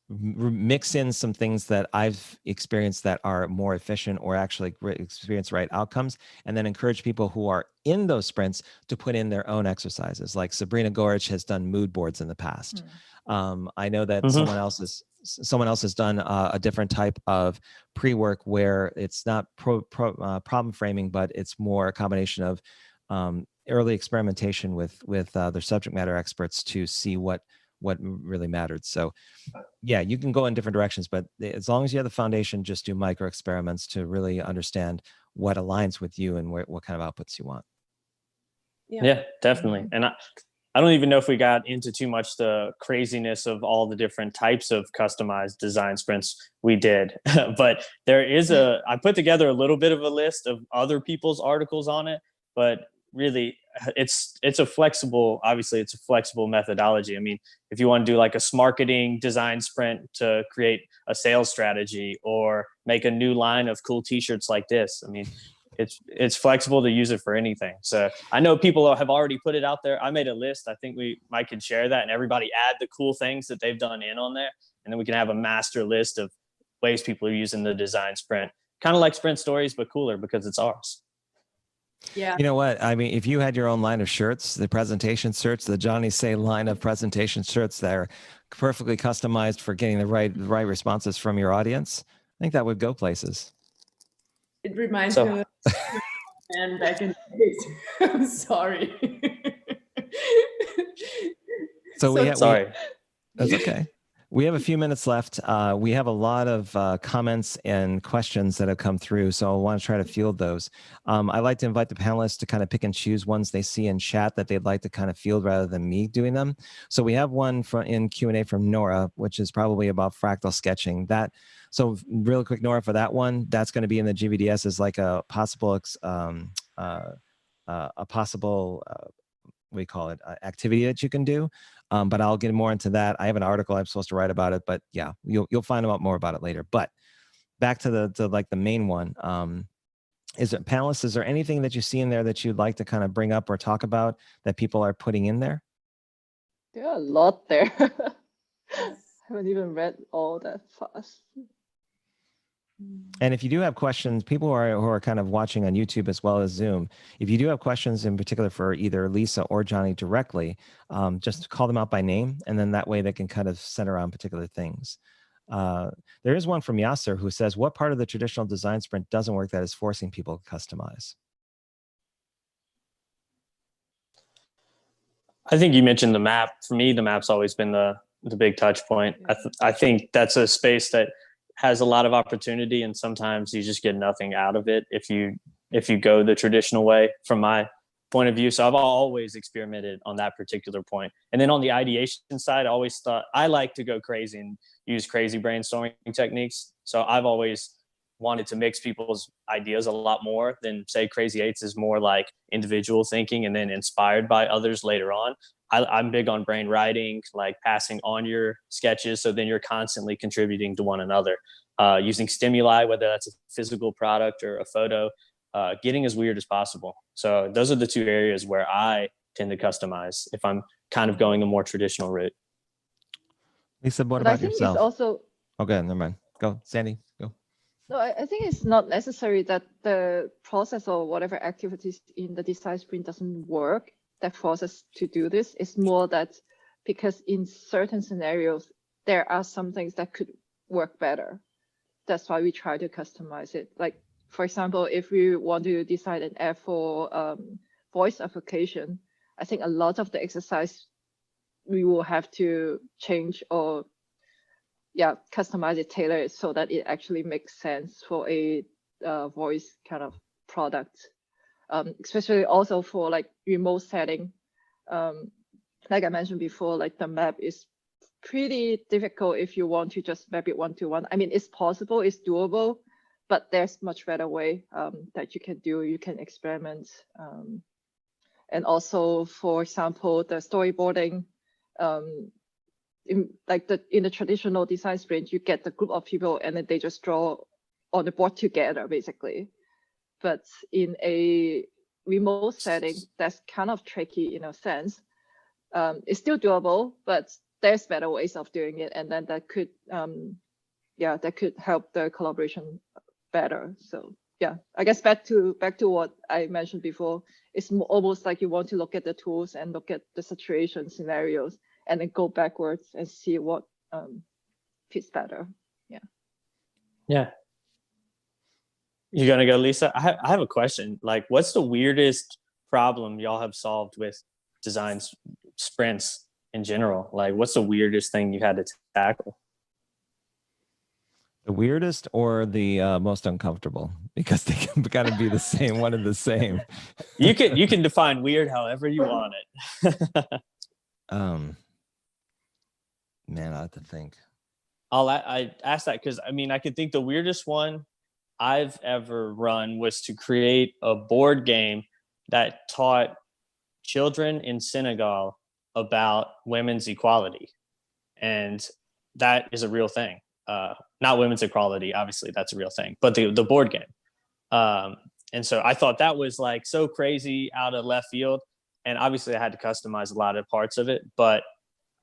mix in some things that I've experienced that are more efficient or actually experience right outcomes, and then encourage people who are in those sprints to put in their own exercises. Like Sabrina Gorich has done mood boards in the past. I know that someone else has done a different type of pre-work where it's not problem framing, but it's more a combination of early experimentation with their subject matter experts to see what really mattered. So yeah, you can go in different directions, but as long as you have the foundation, just do micro experiments to really understand what aligns with you and what kind of outputs you want. Yeah, definitely. And I don't even know if we got into too much the craziness of all the different types of customized design sprints we did. But there is I put together a little bit of a list of other people's articles on it, but really it's a flexible methodology. I mean, if you want to do like a marketing design sprint to create a sales strategy or make a new line of cool t-shirts like this, I mean, it's flexible to use it for anything. So I know people have already put it out there. I made a list. I think we might could share that and everybody add the cool things that they've done on there. And then we can have a master list of ways people are using the design sprint, kind of like Sprint Stories, but cooler because it's ours. Yeah. You know what? I mean, if you had your own line of shirts, the presentation shirts, the Johnny Saye line of presentation shirts that are perfectly customized for getting the right responses from your audience, I think that would go places. It reminds me of and back in the days. I'm sorry. Sorry. That's okay. We have a few minutes left. We have a lot of comments and questions that have come through, so I want to try to field those. I'd like to invite the panelists to kind of pick and choose ones they see in chat that they'd like to kind of field rather than me doing them. So we have one in Q&A from Nora, which is probably about fractal sketching. So real quick, Nora, for that one, that's going to be in the GVDS as like a possible a possible we call it activity that you can do. But I'll get more into that. I have an article I'm supposed to write about it, but yeah, you'll find out more about it later. But back to the main one. Panelists, is there anything that you see in there that you'd like to kind of bring up or talk about that people are putting in there? There are a lot there. I haven't even read all that fast. And if you do have questions, people who are kind of watching on YouTube as well as Zoom, if you do have questions in particular for either Lisa or Johnny directly, just call them out by name, and then that way they can kind of center around particular things. There is one from Yasser who says, what part of the traditional design sprint doesn't work that is forcing people to customize? I think you mentioned the map. For me, the map's always been the big touch point. I think that's a space that has a lot of opportunity, and sometimes you just get nothing out of it if you go the traditional way, from my point of view. So I've always experimented on that particular point. And then on the ideation side, I always thought I like to go crazy and use crazy brainstorming techniques. So I've always wanted to mix people's ideas a lot more than, say, Crazy Eights is more like individual thinking and then inspired by others later on. I'm big on brain writing, like passing on your sketches, so then you're constantly contributing to one another, using stimuli, whether that's a physical product or a photo, getting as weird as possible. So those are the two areas where I tend to customize if I'm kind of going a more traditional route. Lisa, what But about I think yourself? It's also, okay, never mind. Go, Sandy, go. no, I think it's not necessary that the process or whatever activities in the design sprint doesn't work that forces to do this. It's more that because in certain scenarios, there are some things that could work better. That's why we try to customize it. Like, for example, if we want to design an app for voice application, I think a lot of the exercise we will have to change or customize it, tailor it so that it actually makes sense for a voice kind of product. Especially also for like remote setting. Like I mentioned before, like the map is pretty difficult if you want to just map it one-to-one. I mean, it's possible, it's doable, but there's much better way that you can do. You can experiment. And also, for example, the storyboarding, in the traditional design sprint, you get the group of people and then they just draw on the board together, basically. But in a remote setting, that's kind of tricky in a sense. It's still doable, but there's better ways of doing it, and then that could, that could help the collaboration better. So yeah, I guess back to what I mentioned before, it's almost like you want to look at the tools and look at the situation scenarios, and then go backwards and see what fits better. Yeah. You gonna go, Lisa? I have a question. Like, what's the weirdest problem y'all have solved with design sprints in general? Like, what's the weirdest thing you had to tackle? The weirdest or the most uncomfortable? Because they can kind of be the same, one and the same. You can define weird however you want it. Man, I have to think. I asked that because I mean I could think the weirdest one I've ever run was to create a board game that taught children in Senegal about women's equality. And that is a real thing. Not women's equality, obviously that's a real thing, but the board game. And so I thought that was like so crazy out of left field. And obviously I had to customize a lot of parts of it, but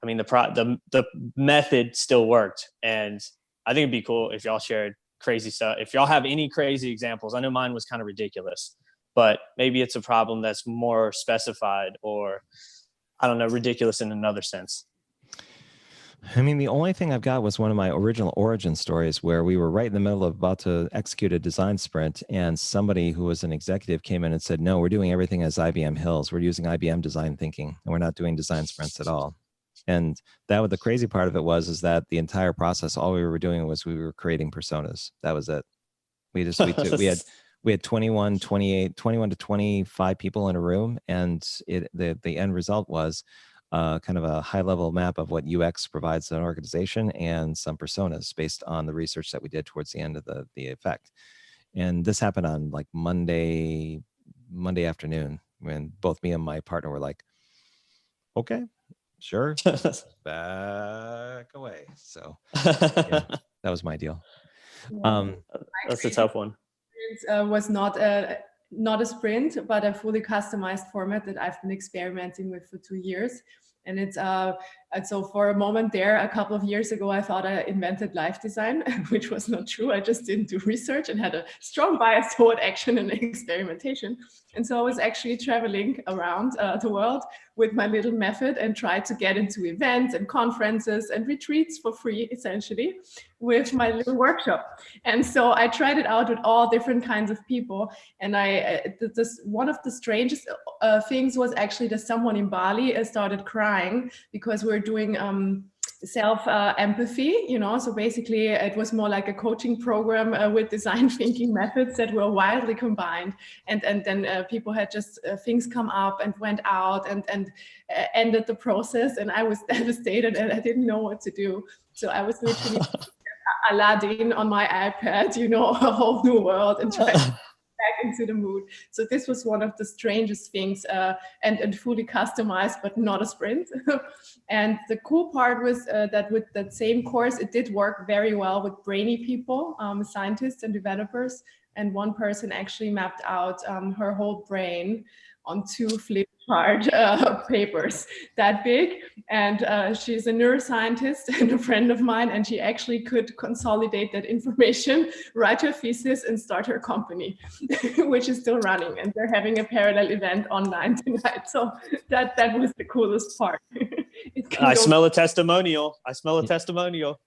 I mean, the method still worked. And I think it'd be cool if y'all shared crazy stuff. If y'all have any crazy examples, I know mine was kind of ridiculous, but maybe it's a problem that's more specified or, I don't know, ridiculous in another sense. I mean, the only thing I've got was one of my original origin stories where we were right in the middle of about to execute a design sprint, and somebody who was an executive came in and said, no, we're doing everything as IBM Hills. We're using IBM design thinking, and we're not doing design sprints at all. And that was the crazy part of it is that the entire process, all we were doing was we were creating personas. That was it. We had 21 to 25 people in a room, and the end result was kind of a high level map of what UX provides an organization and some personas based on the research that we did towards the end of the effect. And this happened on like Monday afternoon. when both me and my partner were like, okay, sure, back away. So yeah, that was my deal. That's a tough one. Was not a sprint, but a fully customized format that I've been experimenting with for 2 years. And it's and so for a moment there, a couple of years ago, I thought I invented life design, which was not true. I just didn't do research and had a strong bias toward action and experimentation. And so I was actually traveling around the world with my little method and tried to get into events and conferences and retreats for free, essentially, with my little workshop. And so I tried it out with all different kinds of people. And one of the strangest things was actually that someone in Bali started crying because we're doing self-empathy, so basically it was more like a coaching program with design thinking methods that were widely combined, and then people had just things come up and went out and ended the process, and I was devastated and I didn't know what to do. So I was literally Aladdin on my iPad, a whole new world, and trying back into the mood. So this was one of the strangest things, and fully customized, but not a sprint. And the cool part was that with that same course, it did work very well with brainy people, scientists and developers. And one person actually mapped out her whole brain on 2 flip chart papers that big. And she's a neuroscientist and a friend of mine, and she actually could consolidate that information, write her thesis, and start her company, which is still running. And they're having a parallel event online tonight. So that was the coolest part. I smell a testimonial.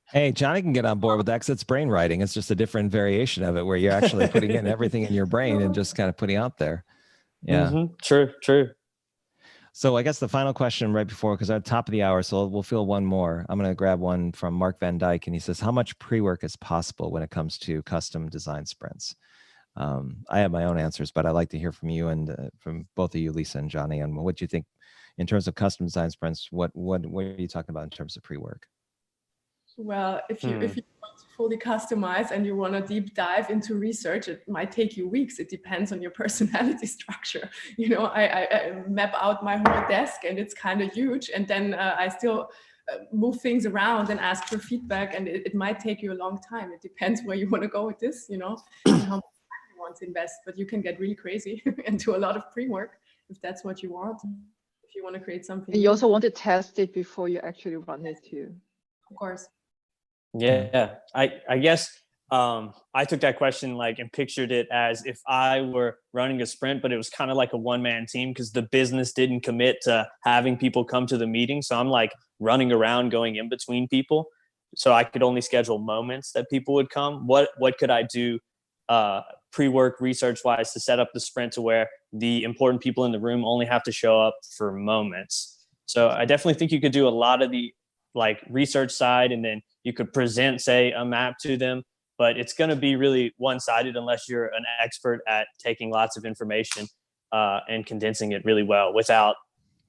Hey, Johnny can get on board with that because it's brain writing. It's just a different variation of it where you're actually putting in everything in your brain and just kind of putting out there. Yeah. Mm-hmm. True. So I guess the final question right before, because at the top of the hour, so we'll fill one more. I'm going to grab one from Mark Van Dyke, and he says, how much pre-work is possible when it comes to custom design sprints? I have my own answers, but I'd like to hear from you and from both of you, Lisa and Johnny, on what you think in terms of custom design sprints. What are you talking about in terms of pre-work? Well, if you want to fully customize and you want to deep dive into research, it might take you weeks. It depends on your personality structure. I map out my whole desk and it's kind of huge. And then I still move things around and ask for feedback. And it might take you a long time. It depends where you want to go with this, and how much time you want to invest. But you can get really crazy and do a lot of pre-work if that's what you want. If you want to create something. And you also want to test it before you actually run it too. Of course. Yeah, I guess I took that question and pictured it as if I were running a sprint, but it was kind of like a one-man team because the business didn't commit to having people come to the meeting. So I'm running around going in between people. So I could only schedule moments that people would come. What could I do pre-work research-wise to set up the sprint to where the important people in the room only have to show up for moments? So I definitely think you could do a lot of the research side, and then you could present, say, a map to them, but it's going to be really one-sided unless you're an expert at taking lots of information and condensing it really well without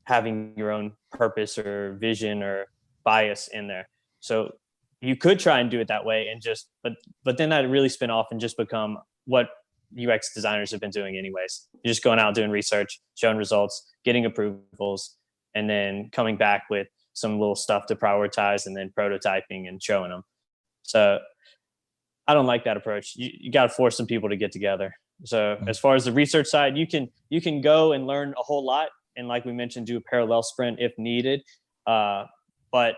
having your own purpose or vision or bias in there. So you could try and do it that way, and but then that really spin off and just become what UX designers have been doing anyways. You're just going out doing research, showing results, getting approvals, and then coming back with some little stuff to prioritize and then prototyping and showing them. So I don't like that approach. You got to force some people to get together. So as far as the research side, you can go and learn a whole lot. And like we mentioned, do a parallel sprint if needed. But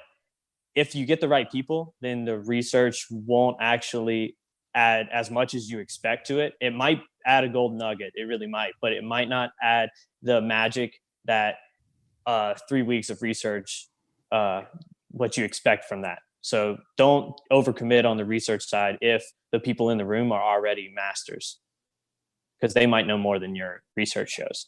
if you get the right people, then the research won't actually add as much as you expect to it. It might add a gold nugget. It really might, but it might not add the magic that 3 weeks of research what you expect from that. So don't overcommit on the research side if the people in the room are already masters, because they might know more than your research shows.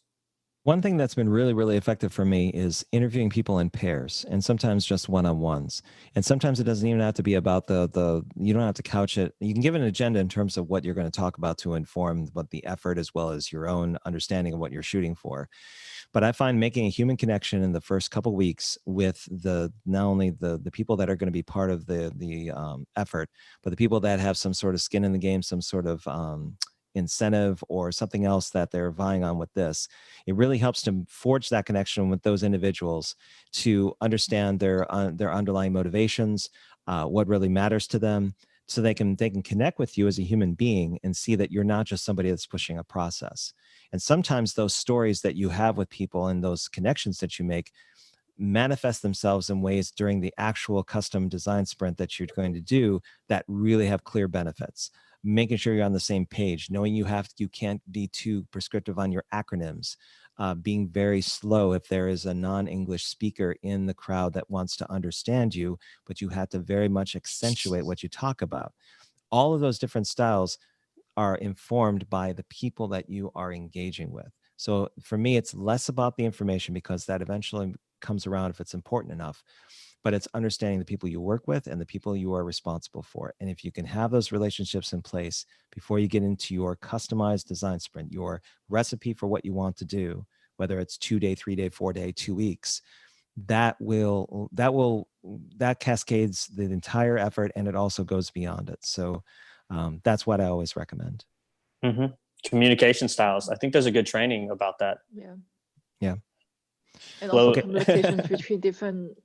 One thing that's been really, really effective for me is interviewing people in pairs, and sometimes just one-on-ones. And sometimes it doesn't even have to be about you don't have to couch it. You can give an agenda in terms of what you're going to talk about to inform what the effort as well as your own understanding of what you're shooting for. But I find making a human connection in the first couple of weeks with not only the people that are going to be part of the effort, but the people that have some sort of skin in the game, some sort of incentive or something else that they're vying on with this. It really helps to forge that connection with those individuals to understand their underlying motivations, what really matters to them, so they can connect with you as a human being and see that you're not just somebody that's pushing a process. And sometimes those stories that you have with people and those connections that you make manifest themselves in ways during the actual custom design sprint that you're going to do that really have clear benefits. Making sure you're on the same page, knowing you can't be too prescriptive on your acronyms, being very slow if there is a non-English speaker in the crowd that wants to understand you, but you have to very much accentuate what you talk about. All of those different styles are informed by the people that you are engaging with. So for me, it's less about the information, because that eventually comes around if it's important enough, but it's understanding the people you work with and the people you are responsible for. And if you can have those relationships in place before you get into your customized design sprint, your recipe for what you want to do, whether it's 2-day, 3-day, 4-day, 2 weeks, that cascades the entire effort, and it also goes beyond it. So that's what I always recommend. Mm-hmm. Communication styles. I think there's a good training about that. Yeah. Yeah. And also communications between different,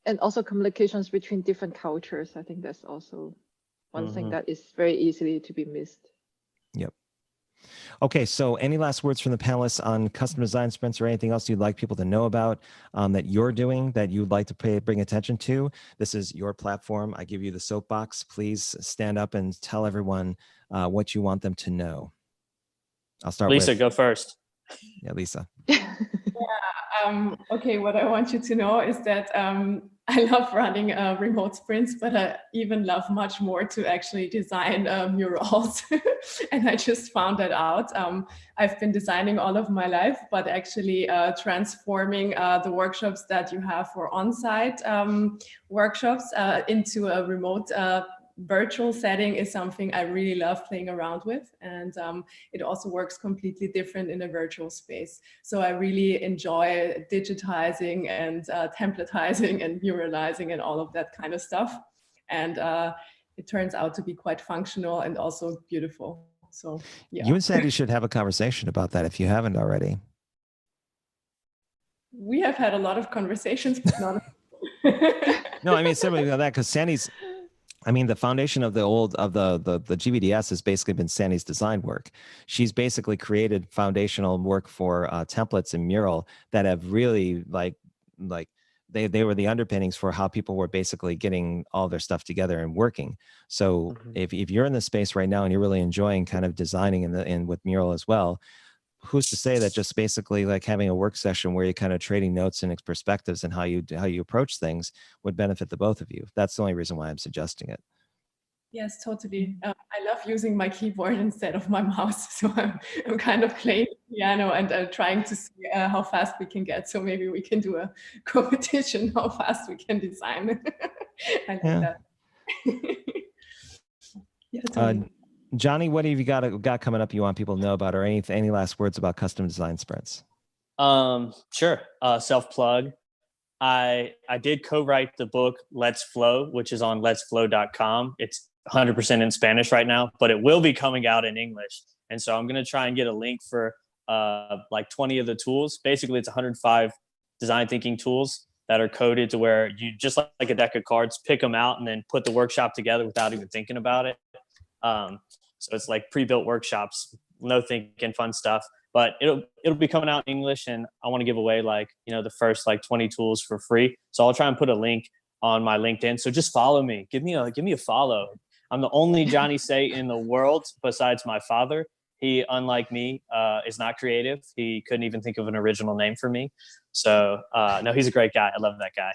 and also communications between different cultures. I think that's also one thing that is very easily to be missed. Yep. Okay, so any last words from the panelists on custom design sprints, or anything else you'd like people to know about that you're doing that you'd like to bring attention to? This is your platform. I give you the soapbox. Please stand up and tell everyone what you want them to know. I'll start with Lisa, go first. Yeah, Lisa. Okay, what I want you to know is that I love running remote sprints, but I even love much more to actually design murals. And I just found that out. I've been designing all of my life, but actually transforming the workshops that you have for on-site workshops into a remote virtual setting is something I really love playing around with, and it also works completely different in a virtual space. So I really enjoy digitizing and templatizing and muralizing and all of that kind of stuff, and it turns out to be quite functional and also beautiful. So yeah, you and Sandy should have a conversation about that if you haven't already. We have had a lot of conversations, but not No, I mean simply that, because Sandy's, I mean, the foundation of the GVDS has basically been Sandy's design work. She's basically created foundational work for templates and mural that have really like they were the underpinnings for how people were basically getting all their stuff together and working. So if you're in this space right now and you're really enjoying kind of designing in with mural as well, who's to say that just basically like having a work session where you're kind of trading notes and perspectives and how you approach things would benefit the both of you? That's the only reason why I'm suggesting it. Yes, totally. I love using my keyboard instead of my mouse. So I'm kind of playing piano and trying to see how fast we can get. So maybe we can do a competition how fast we can design. I like that. Yeah, totally. Johnny, what have you got coming up you want people to know about, or any last words about custom design sprints? Sure. Self-plug. I did co-write the book Let's Flow, which is on letsflow.com. It's 100% in Spanish right now, but it will be coming out in English. And so I'm going to try and get a link for like 20 of the tools. Basically, it's 105 design thinking tools that are coded to where you, just like a deck of cards, pick them out and then put the workshop together without even thinking about it. So it's like pre-built workshops, no thinking, fun stuff. But it'll be coming out in English, and I want to give away the first 20 tools for free. So I'll try and put a link on my LinkedIn. So just follow me. Give me a follow. I'm the only Johnny Saye in the world besides my father. He, unlike me, is not creative. He couldn't even think of an original name for me. So no, he's a great guy. I love that guy.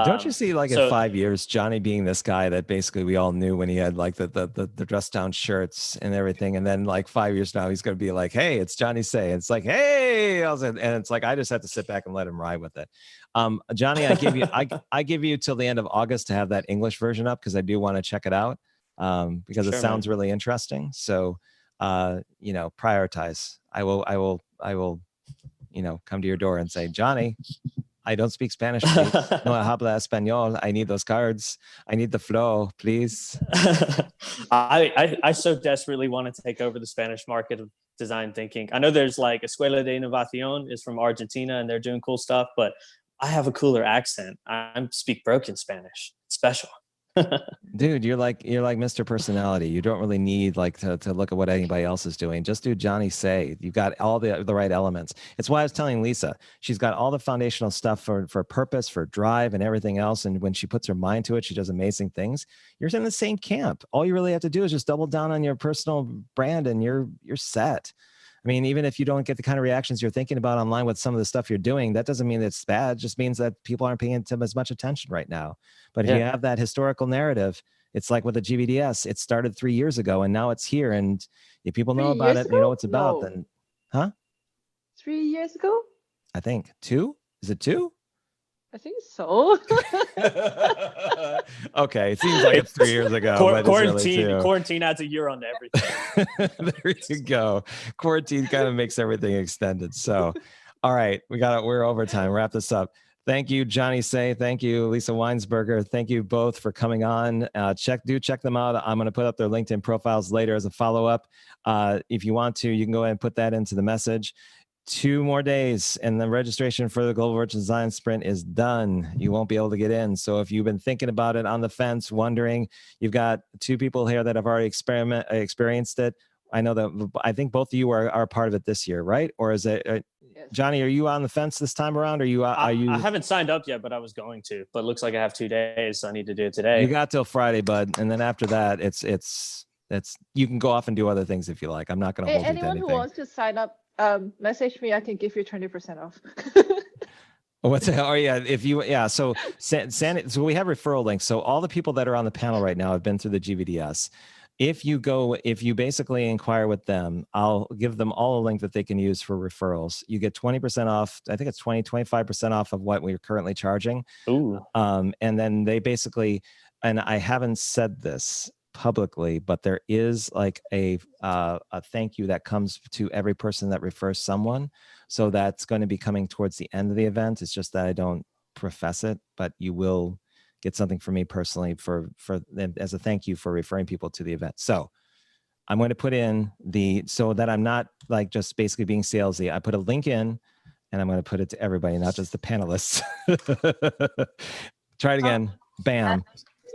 Don't you see in 5 years, Johnny being this guy that basically we all knew when he had the dress down shirts and everything. And then 5 years now, he's going to be like, hey, it's Johnny Saye. It's like, hey, and it's like, I just have to sit back and let him ride with it. Johnny, I give you till the end of August to have that English version up, because I do want to check it out because it sounds really interesting. So, prioritize. I will, come to your door and say, Johnny, I don't speak Spanish, please. No habla español. I need those cards. I need the flow, please. I so desperately want to take over the Spanish market of design thinking. I know there's like Escuela de Innovación is from Argentina and they're doing cool stuff, but I have a cooler accent. I speak broken Spanish. It's special. Dude, you're like Mr. Personality. You don't really need like to look at what anybody else is doing. Just do Johnny Saye. You've got all the right elements. It's why I was telling Lisa, she's got all the foundational stuff for purpose, for drive, and everything else. And when she puts her mind to it, she does amazing things. You're in the same camp. All you really have to do is just double down on your personal brand, and you're set. I mean, even if you don't get the kind of reactions you're thinking about online with some of the stuff you're doing, that doesn't mean it's bad. It just means that people aren't paying as much attention right now. But if you have that historical narrative, it's like with the GVDS, it started 3 years ago and now it's here. And if people know about it, you know what it's about, then, huh? 3 years ago? I think 2. Is it 2? I think so. Okay, it seems like it's 3 years ago. Quarantine adds a year on everything. There you go. Quarantine kind of makes everything extended. So, all right, we're over time. Wrap this up. Thank you, Johnny Saye. Thank you, Lisa Weinsberger. Thank you both for coming on. Check them out. I'm going to put up their LinkedIn profiles later as a follow-up. If you want to, you can go ahead and put that into the message. 2 more days and the registration for the Global Virtual Design Sprint is done. You won't be able to get in. So if you've been thinking about it, on the fence, wondering, you've got 2 people here that have already experienced it. I think both of you are part of it this year, right? Or is it, Johnny, are you on the fence this time around? I haven't signed up yet, but I was going to, but it looks like I have 2 days. So I need to do it today. You got till Friday, bud. And then after that, it's you can go off and do other things if you like. I'm not going to hold you to anything. Anyone who wants to sign up, message me. I can give you 20% off. What's that? Oh yeah. So so we have referral links. So all the people that are on the panel right now have been through the GVDS. If you basically inquire with them, I'll give them all a link that they can use for referrals. You get 20% off. I think it's 25% off of what we're currently charging. Ooh. And then they basically, and I haven't said this publicly, but there is like a thank you that comes to every person that refers someone. So that's going to be coming towards the end of the event. It's just that I don't profess it, but you will get something from me personally for as a thank you for referring people to the event. So I'm going to put in so that I'm not like just basically being salesy. I put a link in and I'm going to put it to everybody, not just the panelists. Try it again. Bam.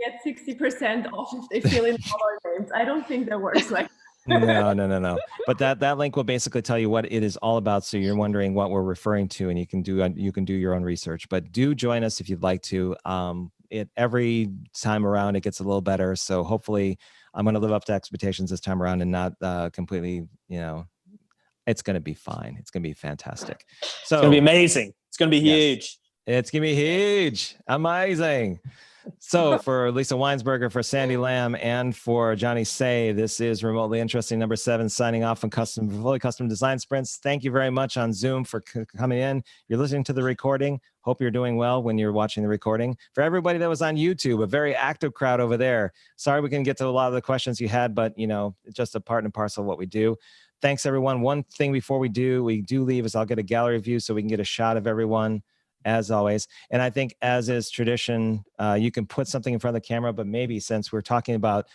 Get 60% off if they fill in all our names. I don't think that works like No. But that link will basically tell you what it is all about. So you're wondering what we're referring to, and you can do your own research. But do join us if you'd like to. Every time around it gets a little better. So hopefully I'm going to live up to expectations this time around and not completely. It's going to be fine. It's going to be fantastic. So it's going to be amazing. It's going to be huge. It's going to be huge. Amazing. So for Lisa Weinsberger, for Sandy Lamb, and for Johnny Saye, this is Remotely Interesting number 7, signing off on fully custom design sprints. Thank you very much on Zoom for coming in. You're listening to the recording. Hope you're doing well when you're watching the recording. For everybody that was on YouTube, a very active crowd over there. Sorry we couldn't get to a lot of the questions you had, but it's just a part and parcel of what we do. Thanks, everyone. One thing before we do leave is I'll get a gallery view so we can get a shot of everyone, as always. And I think, as is tradition, you can put something in front of the camera, but maybe since we're talking about,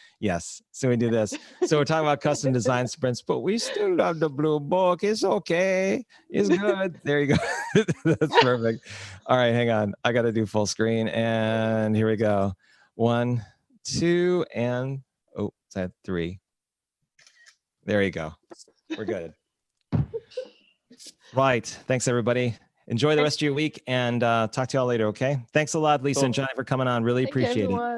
so we do this. So we're talking about custom design sprints, but we still love the blue book. It's okay. It's good. There you go. That's perfect. All right, hang on. I got to do full screen. And here we go. 1, 2, and is that 3? There you go. We're good. Right. Thanks, everybody. Enjoy the rest of your week, and talk to y'all later, okay? Thanks a lot, Lisa and Johnny, for coming on. Really appreciate it.